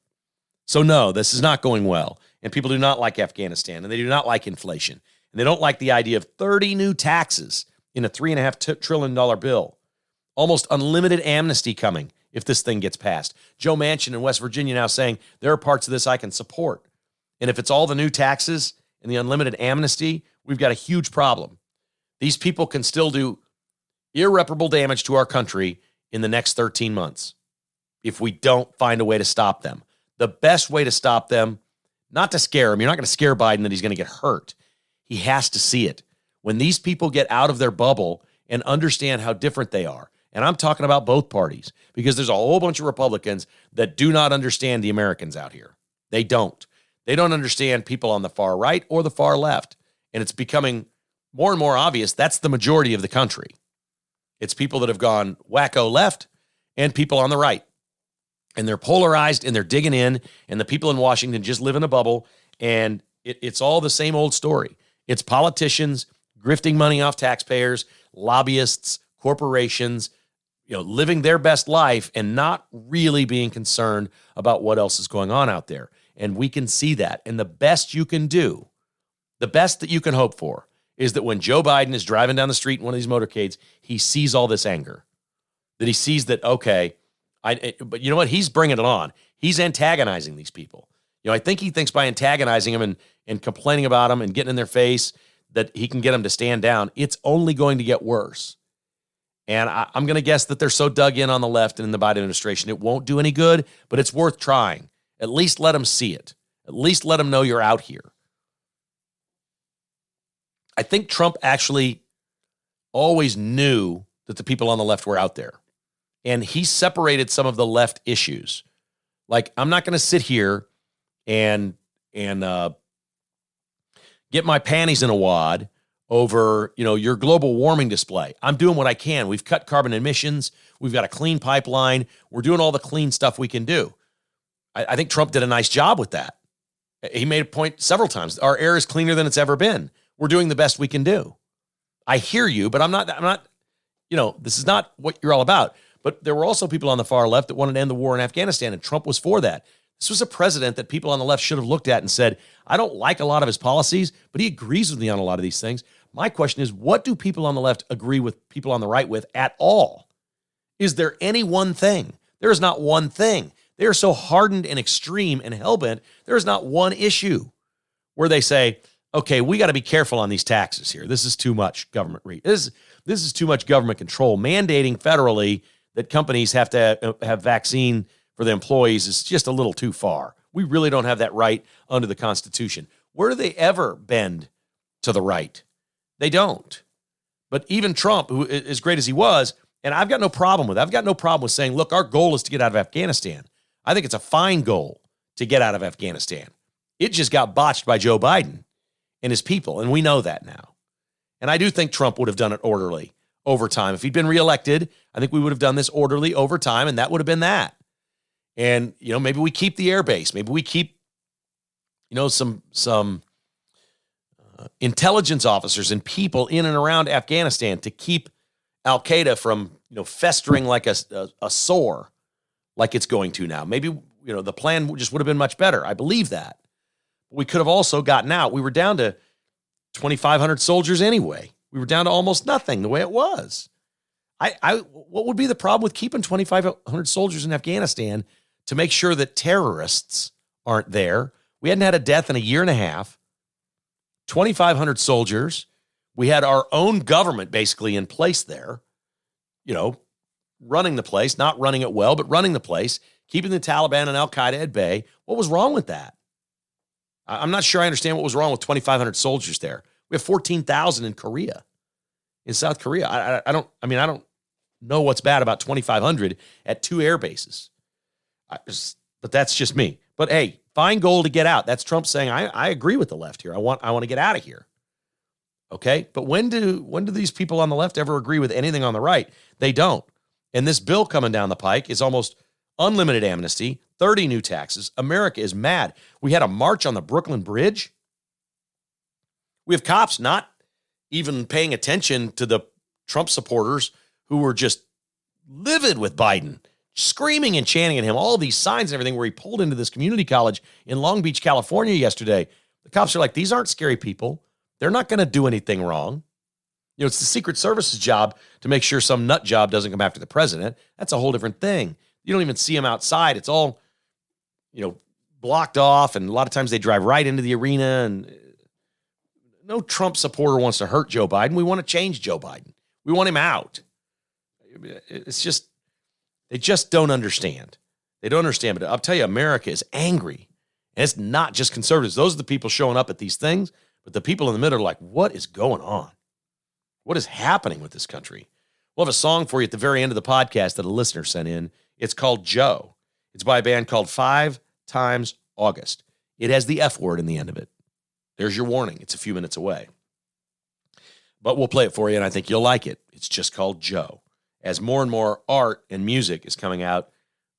So no, this is not going well. And people do not like Afghanistan, and they do not like inflation. And they don't like the idea of 30 new taxes in a $3.5 trillion bill. Almost unlimited amnesty coming if this thing gets passed. Joe Manchin in West Virginia now saying there are parts of this I can support. And if it's all the new taxes and the unlimited amnesty, we've got a huge problem. These people can still do irreparable damage to our country in the next 13 months if we don't find a way to stop them. The best way to stop them, not to scare him. You're not going to scare Biden that he's going to get hurt. He has to see it. When these people get out of their bubble and understand how different they are, and I'm talking about both parties, because there's a whole bunch of Republicans that do not understand the Americans out here. They don't. They don't understand people on the far right or the far left. And it's becoming more and more obvious that's the majority of the country. It's people that have gone wacko left and people on the right. And they're polarized and they're digging in, and the people in Washington just live in a bubble, and it's all the same old story. It's politicians grifting money off taxpayers, lobbyists, corporations, living their best life and not really being concerned about what else is going on out there. And we can see that. And the best you can do, the best that you can hope for, is that when Joe Biden is driving down the street in one of these motorcades, he sees all this anger. That he sees that, okay, but you know what? He's bringing it on. He's antagonizing these people. I think he thinks by antagonizing them and complaining about them and getting in their face that he can get them to stand down. It's only going to get worse. And I'm going to guess that they're so dug in on the left and in the Biden administration, it won't do any good, but it's worth trying. At least let them see it. At least let them know you're out here. I think Trump actually always knew that the people on the left were out there. And he separated some of the left issues. Like, I'm not going to sit here and get my panties in a wad over, your global warming display. I'm doing what I can. We've cut carbon emissions. We've got a clean pipeline. We're doing all the clean stuff we can do. I think Trump did a nice job with that. He made a point several times. Our air is cleaner than it's ever been. We're doing the best we can do. I hear you, but I'm not, this is not what you're all about. But there were also people on the far left that wanted to end the war in Afghanistan, and Trump was for that. This was a president that people on the left should have looked at and said, I don't like a lot of his policies, but he agrees with me on a lot of these things. My question is, what do people on the left agree with people on the right with at all? Is there any one thing? There is not one thing. They are so hardened and extreme and hellbent, there is not one issue where they say, okay, we got to be careful on these taxes here. This is too much government. This is too much government control. Mandating federally that companies have to have vaccine for the employees is just a little too far. We really don't have that right under the Constitution. Where do they ever bend to the right? They don't. But even Trump, who, as great as he was, and I've got no problem with it. I've got no problem with saying, look, our goal is to get out of Afghanistan. I think it's a fine goal to get out of Afghanistan. It just got botched by Joe Biden and his people, and we know that now. And I do think Trump would have done it orderly over time. If he'd been reelected, I think we would have done this orderly over time, and that would have been that. And, maybe we keep the air base. Maybe we keep, some intelligence officers and people in and around Afghanistan to keep Al-Qaeda from, festering like a sore like it's going to now. Maybe, the plan just would have been much better. I believe that. We could have also gotten out. We were down to 2,500 soldiers anyway. We were down to almost nothing the way it was. What would be the problem with keeping 2,500 soldiers in Afghanistan to make sure that terrorists aren't there? We hadn't had a death in a year and a half. 2,500 soldiers. We had our own government basically in place there, running the place, not running it well, but running the place, keeping the Taliban and Al-Qaeda at bay. What was wrong with that? I'm not sure I understand what was wrong with 2,500 soldiers there. We have 14,000 in Korea, in South Korea. I don't know what's bad about 2,500 at two air bases. But that's just me. But hey, fine goal to get out. That's Trump saying, I agree with the left here. I want to get out of here. Okay. But when do these people on the left ever agree with anything on the right? They don't. And this bill coming down the pike is almost unlimited amnesty, 30 new taxes. America is mad. We had a march on the Brooklyn Bridge. We have cops not even paying attention to the Trump supporters who were just livid with Biden, screaming and chanting at him, all these signs and everything, where he pulled into this community college in Long Beach, California yesterday. The cops are like, these aren't scary people. They're not going to do anything wrong. It's the Secret Service's job to make sure some nut job doesn't come after the president. That's a whole different thing. You don't even see them outside. It's all, blocked off. And a lot of times they drive right into the arena. And no Trump supporter wants to hurt Joe Biden. We want to change Joe Biden. We want him out. It's just, they just don't understand. They don't understand. But I'll tell you, America is angry. And it's not just conservatives. Those are the people showing up at these things. But the people in the middle are like, what is going on? What is happening with this country? We'll have a song for you at the very end of the podcast that a listener sent in. It's called Joe. It's by a band called 5 Times August. It has the F word in the end of it. There's your warning. It's a few minutes away. But we'll play it for you, and I think you'll like it. It's just called Joe. As more and more art and music is coming out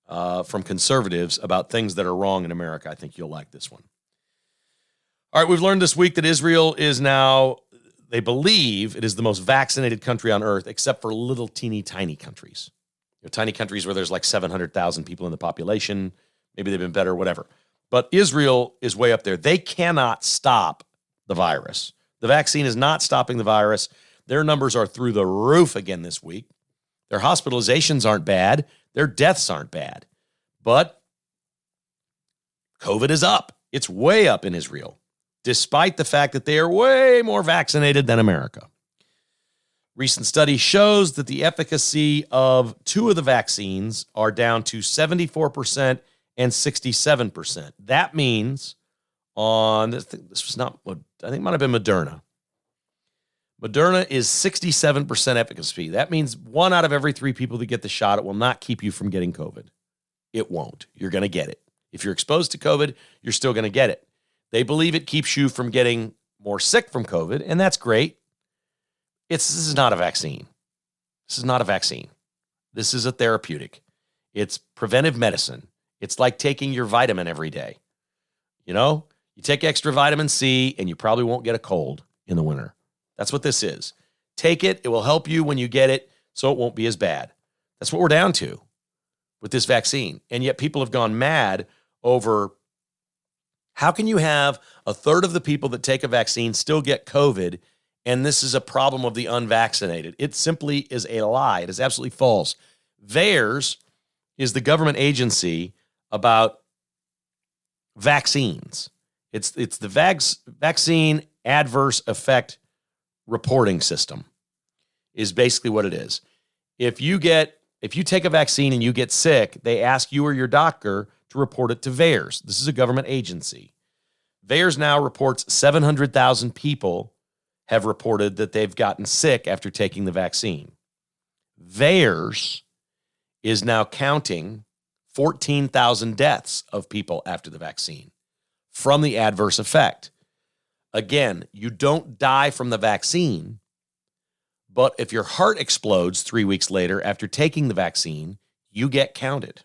from conservatives about things that are wrong in America, I think you'll like this one. All right, we've learned this week that Israel is now they believe it is the most vaccinated country on earth, except for little teeny tiny countries. Tiny countries where there's like 700,000 people in the population. Maybe they've been better, whatever. But Israel is way up there. They cannot stop the virus. The vaccine is not stopping the virus. Their numbers are through the roof again this week. Their hospitalizations aren't bad. Their deaths aren't bad. But COVID is up. It's way up in Israel, despite the fact that they are way more vaccinated than America. Recent study shows that the efficacy of two of the vaccines are down to 74% and 67%. That means this was not, I think it might have been Moderna. Moderna is 67% efficacy. That means 1 out of every 3 people that get the shot, it will not keep you from getting COVID. It won't. You're going to get it. If you're exposed to COVID, you're still going to get it. They believe it keeps you from getting more sick from COVID, and that's great. This is not a vaccine. This is not a vaccine. This is a therapeutic. It's preventive medicine. It's like taking your vitamin every day. You take extra vitamin C, and you probably won't get a cold in the winter. That's what this is. Take it. It will help you when you get it, so it won't be as bad. That's what we're down to with this vaccine. And yet people have gone mad over how can you have a third of the people that take a vaccine still get COVID, and this is a problem of the unvaccinated. It simply is a lie. It is absolutely false. VAERS is the government agency about vaccines. It's the vaccine adverse effect reporting system is basically what it is. If you take a vaccine and you get sick, they ask you or your doctor to report it to VAERS. This is a government agency. VAERS now reports 700,000 people have reported that they've gotten sick after taking the vaccine. VAERS is now counting 14,000 deaths of people after the vaccine from the adverse effect. Again, you don't die from the vaccine, but if your heart explodes 3 weeks later after taking the vaccine, you get counted.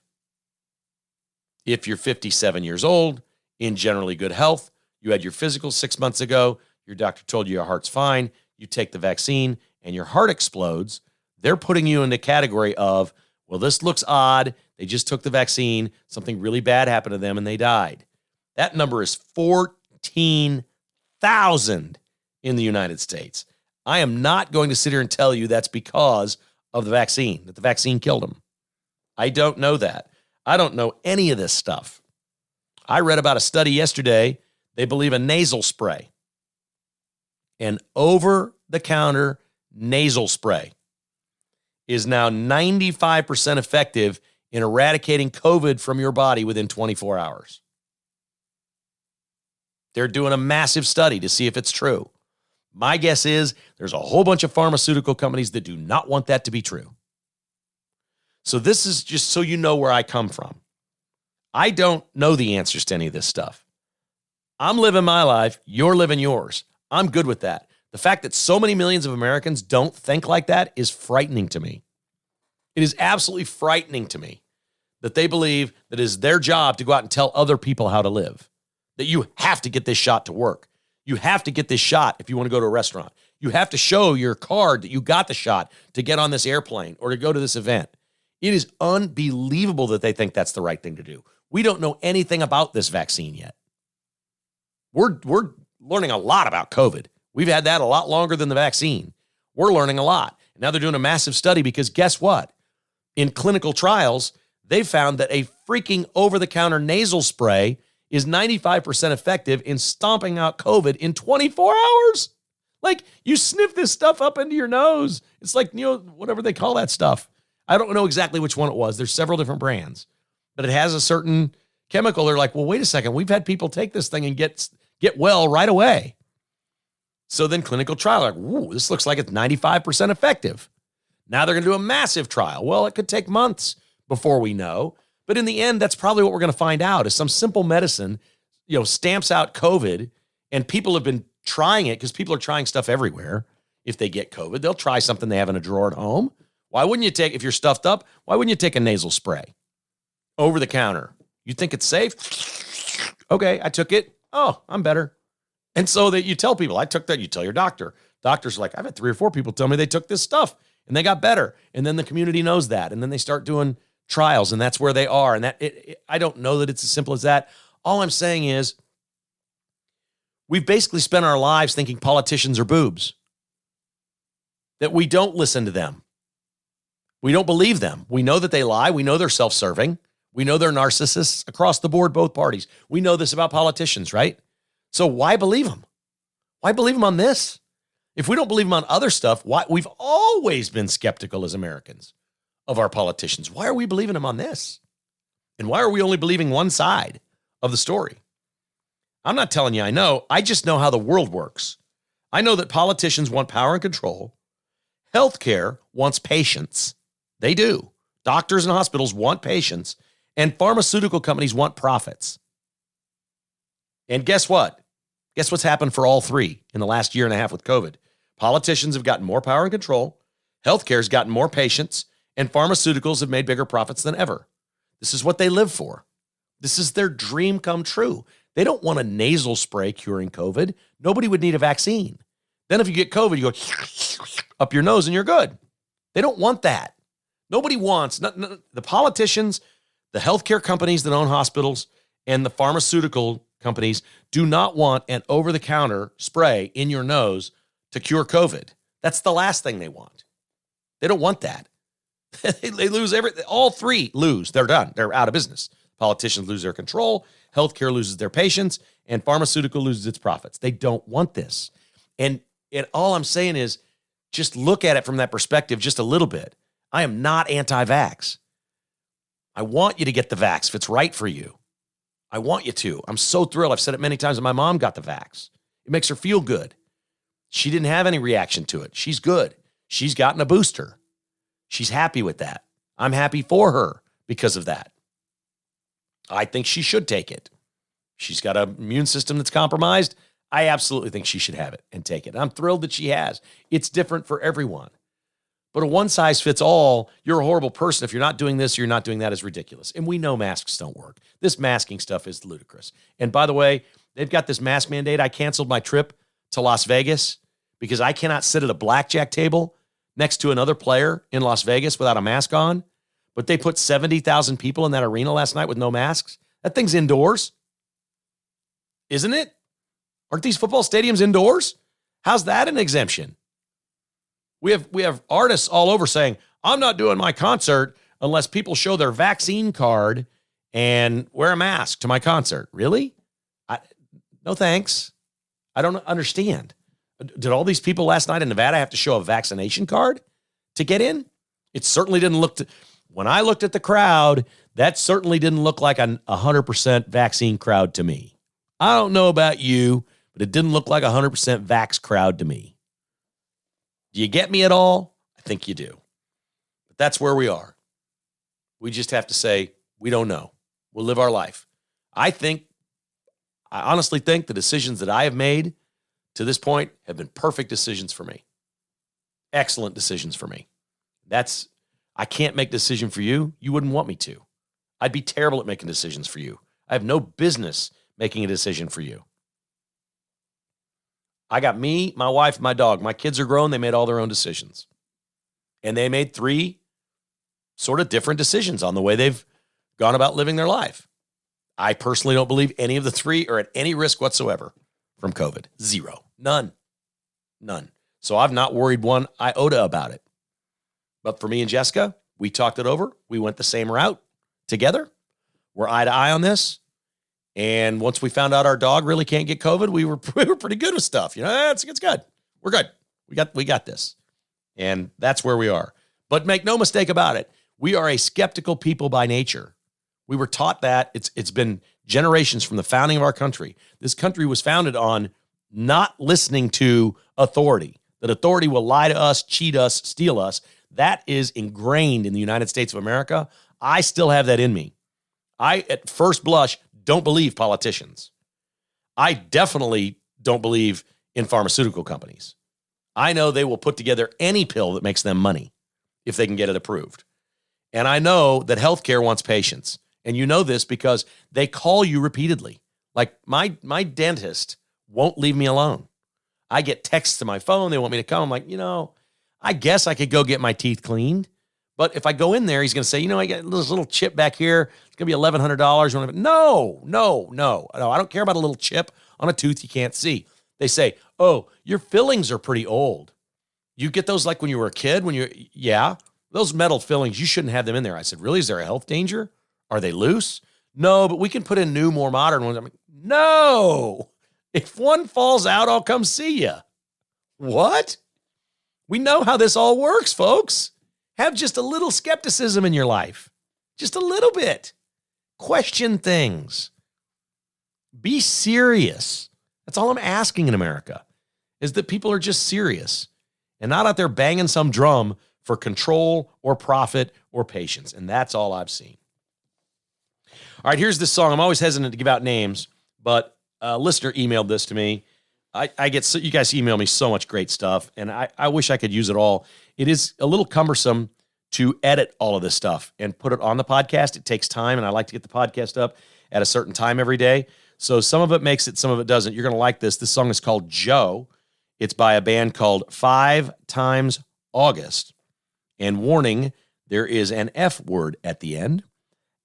If you're 57 years old, in generally good health, you had your physical 6 months ago, your doctor told you your heart's fine, you take the vaccine, and your heart explodes, they're putting you in the category of, well, this looks odd, they just took the vaccine, something really bad happened to them, and they died. That number is 14,000 in the United States. I am not going to sit here and tell you that's because of the vaccine, that the vaccine killed them. I don't know that. I don't know any of this stuff. I read about a study yesterday. They believe a nasal spray, an over-the-counter nasal spray, is now 95% effective in eradicating COVID from your body within 24 hours. They're doing a massive study to see if it's true. My guess is there's a whole bunch of pharmaceutical companies that do not want that to be true. So this is just so you know where I come from. I don't know the answers to any of this stuff. I'm living my life. You're living yours. I'm good with that. The fact that so many millions of Americans don't think like that is frightening to me. It is absolutely frightening to me that they believe that it is their job to go out and tell other people how to live, that you have to get this shot to work. You have to get this shot if you want to go to a restaurant. You have to show your card that you got the shot to get on this airplane or to go to this event. It is unbelievable that they think that's the right thing to do. We don't know anything about this vaccine yet. We're learning a lot about COVID. We've had that a lot longer than the vaccine. We're learning a lot. And now they're doing a massive study because guess what? In clinical trials, they found that a freaking over-the-counter nasal spray is 95% effective in stomping out COVID in 24 hours. Like, you sniff this stuff up into your nose. It's like, whatever they call that stuff. I don't know exactly which one it was. There's several different brands, but it has a certain chemical. They're like, well, wait a second. We've had people take this thing and get well right away. So then clinical trial, like, whoa, this looks like it's 95% effective. Now they're going to do a massive trial. Well, it could take months before we know. But in the end, that's probably what we're going to find out is some simple medicine, stamps out COVID, and people have been trying it because people are trying stuff everywhere. If they get COVID, they'll try something they have in a drawer at home. Why wouldn't you if you're stuffed up, why wouldn't you take a nasal spray over the counter? You think it's safe? Okay, I took it. Oh, I'm better. And so that you tell people, I took that, you tell your doctor. Doctors are like, I've had 3 or 4 people tell me they took this stuff and they got better. And then the community knows that. And then they start doing trials, and that's where they are. And I don't know that it's as simple as that. All I'm saying is we've basically spent our lives thinking politicians are boobs, that we don't listen to them. We don't believe them. We know that they lie. We know they're self-serving. We know they're narcissists across the board, both parties. We know this about politicians, right? So why believe them? Why believe them on this? If we don't believe them on other stuff, why? We've always been skeptical as Americans of our politicians. Why are we believing them on this? And why are we only believing one side of the story? I'm not telling you I know. I just know how the world works. I know that politicians want power and control. Healthcare wants patience. They do. Doctors and hospitals want patience, and pharmaceutical companies want profits. And guess what? Guess what's happened for all three in the last year and a half with COVID? Politicians have gotten more power and control. Healthcare's gotten more patience, and pharmaceuticals have made bigger profits than ever. This is what they live for. This is their dream come true. They don't want a nasal spray curing COVID. Nobody would need a vaccine. Then if you get COVID, you go up your nose and you're good. They don't want that. Nobody wants, the politicians, the healthcare companies that own hospitals, and the pharmaceutical companies do not want an over-the-counter spray in your nose to cure COVID. That's the last thing they want. They don't want that. They lose everything. All three lose. They're done. They're out of business. Politicians lose their control. Healthcare loses their patience, and pharmaceutical loses its profits. They don't want this. And all I'm saying is just look at it from that perspective just a little bit. I am not anti-vax. I want you to get the vax if it's right for you. I want you to. I'm so thrilled. I've said it many times that my mom got the vax. It makes her feel good. She didn't have any reaction to it. She's good. She's gotten a booster. She's happy with that. I'm happy for her because of that. I think she should take it. She's got an immune system that's compromised. I absolutely think she should have it and take it. And I'm thrilled that she has. It's different for everyone. But a one-size-fits-all, you're a horrible person if you're not doing this, you're not doing that, is ridiculous. And we know masks don't work. This masking stuff is ludicrous. And by the way, they've got this mask mandate. I canceled my trip to Las Vegas because I cannot sit at a blackjack table next to another player in Las Vegas without a mask on. But they put 70,000 people in that arena last night with no masks. That thing's indoors, isn't it? Aren't these football stadiums indoors? How's that an exemption? We have artists all over saying, I'm not doing my concert unless people show their vaccine card and wear a mask to my concert. Really? No thanks. I don't understand. Did all these people last night in Nevada have to show a vaccination card to get in? It certainly didn't look when I looked at the crowd, that certainly didn't look like a 100% vaccine crowd to me. I don't know about you, but it didn't look like a 100% vax crowd to me. Do you get me at all? I think you do. But that's where we are. We just have to say, we don't know. We'll live our life. I honestly think the decisions that I have made to this point have been perfect decisions for me. Excellent decisions for me. I can't make a decision for you. You wouldn't want me to. I'd be terrible at making decisions for you. I have no business making a decision for you. I got me, my wife, my dog. My kids are grown. They made all their own decisions. And they made 3 sort of different decisions on the way they've gone about living their life. I personally don't believe any of the 3 are at any risk whatsoever from COVID. 0. None. So I've not worried one iota about it. But for me and Jessica, we talked it over. We went the same route together. We're eye to eye on this. And once we found out our dog really can't get COVID, we were pretty good with stuff. It's good. We're good. We got this. And that's where we are. But make no mistake about it. We are a skeptical people by nature. We were taught that. It's been generations from the founding of our country. This country was founded on not listening to authority. That authority will lie to us, cheat us, steal us. That is ingrained in the United States of America. I still have that in me. I, at first blush, don't believe politicians. I definitely don't believe in pharmaceutical companies. I know they will put together any pill that makes them money if they can get it approved. And I know that healthcare wants patience. And you know this because they call you repeatedly. Like my dentist won't leave me alone. I get texts to my phone. They want me to come. I'm like, I guess I could go get my teeth cleaned. But if I go in there, he's going to say, I got this little chip back here. It's going to be $1,100. No. I don't care about a little chip on a tooth you can't see. They say, oh, your fillings are pretty old. You get those like when you were a kid, those metal fillings, you shouldn't have them in there. I said, really? Is there a health danger? Are they loose? No, but we can put in new, more modern ones. I'm like, no. If one falls out, I'll come see you. What? We know how this all works, folks. Have just a little skepticism in your life. Just a little bit. Question things. Be serious. That's all I'm asking in America, is that people are just serious and not out there banging some drum for control or profit or patience. And that's all I've seen. All right, here's this song. I'm always hesitant to give out names, but a listener emailed this to me. You guys email me so much great stuff, and I wish I could use it all. It is a little cumbersome to edit all of this stuff and put it on the podcast. It takes time, and I like to get the podcast up at a certain time every day. So some of it makes it, some of it doesn't. You're going to like this. This song is called Joe. It's by a band called 5 Times August. And warning, there is an F word at the end.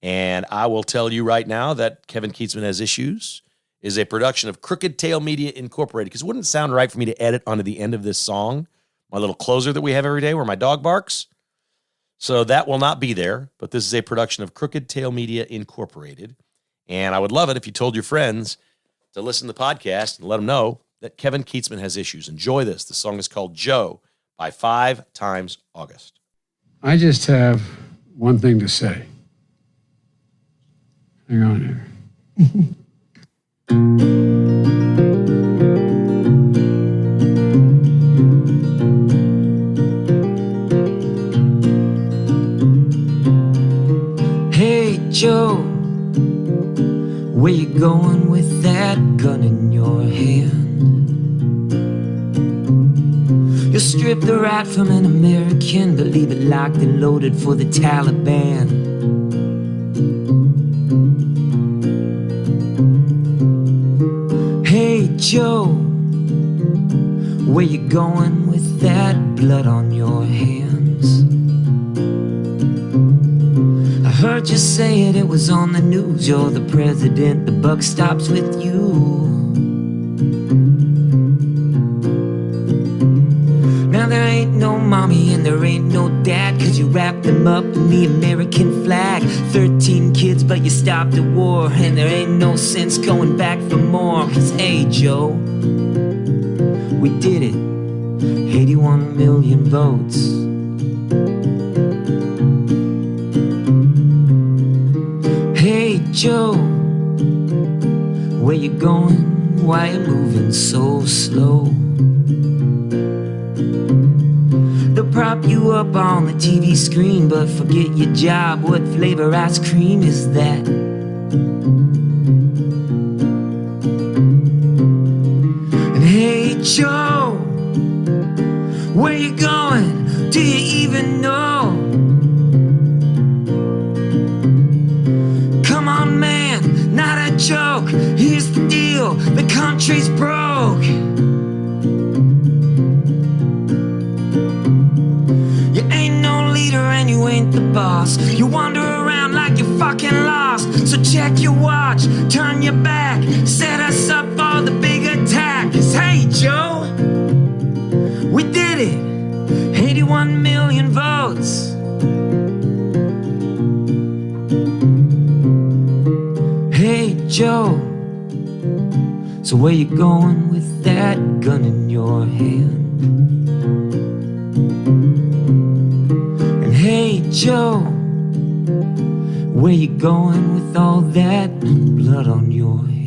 And I will tell you right now that Kevin Kietzman Has Issues is a production of Crooked Tail Media Incorporated, because it wouldn't sound right for me to edit onto the end of this song, my little closer that we have every day where my dog barks. So that will not be there, but this is a production of Crooked Tail Media Incorporated. And I would love it if you told your friends to listen to the podcast and let them know that Kevin Kietzman Has Issues. Enjoy this. The song is called Joe by 5 Times August. I just have one thing to say. Hang on here. Hey Joe, where you going with that gun in your hand? You'll strip the right from an American, but leave it locked and loaded for the Taliban. Hey Joe, where you going with that blood on your hands? I heard you say it was on the news. You're the president, the buck stops with you. Now there ain't no mommy and there ain't no dad, 'cause you wrapped them up in the American flag. 13 kids but you stopped the war, and there ain't no sense going back for more. 'Cause hey Joe, we did it, 81 million votes. Hey Joe, where you going? Why you moving so slow? They'll prop you up on the TV screen, but forget your job. What flavor ice cream is that? And hey Joe, where you going? Do you even know? Come on man, not a joke. Here's the deal, the country's broke. You ain't no leader and you ain't the boss. You wander around like you're fucking lost. So check your watch, turn your back, set us up for the big attack. 'Cause hey Joe, we did it, 81 million votes. Hey Joe, so where you going with that gun in your hand? And hey Joe, where you going with all that blood on your hand?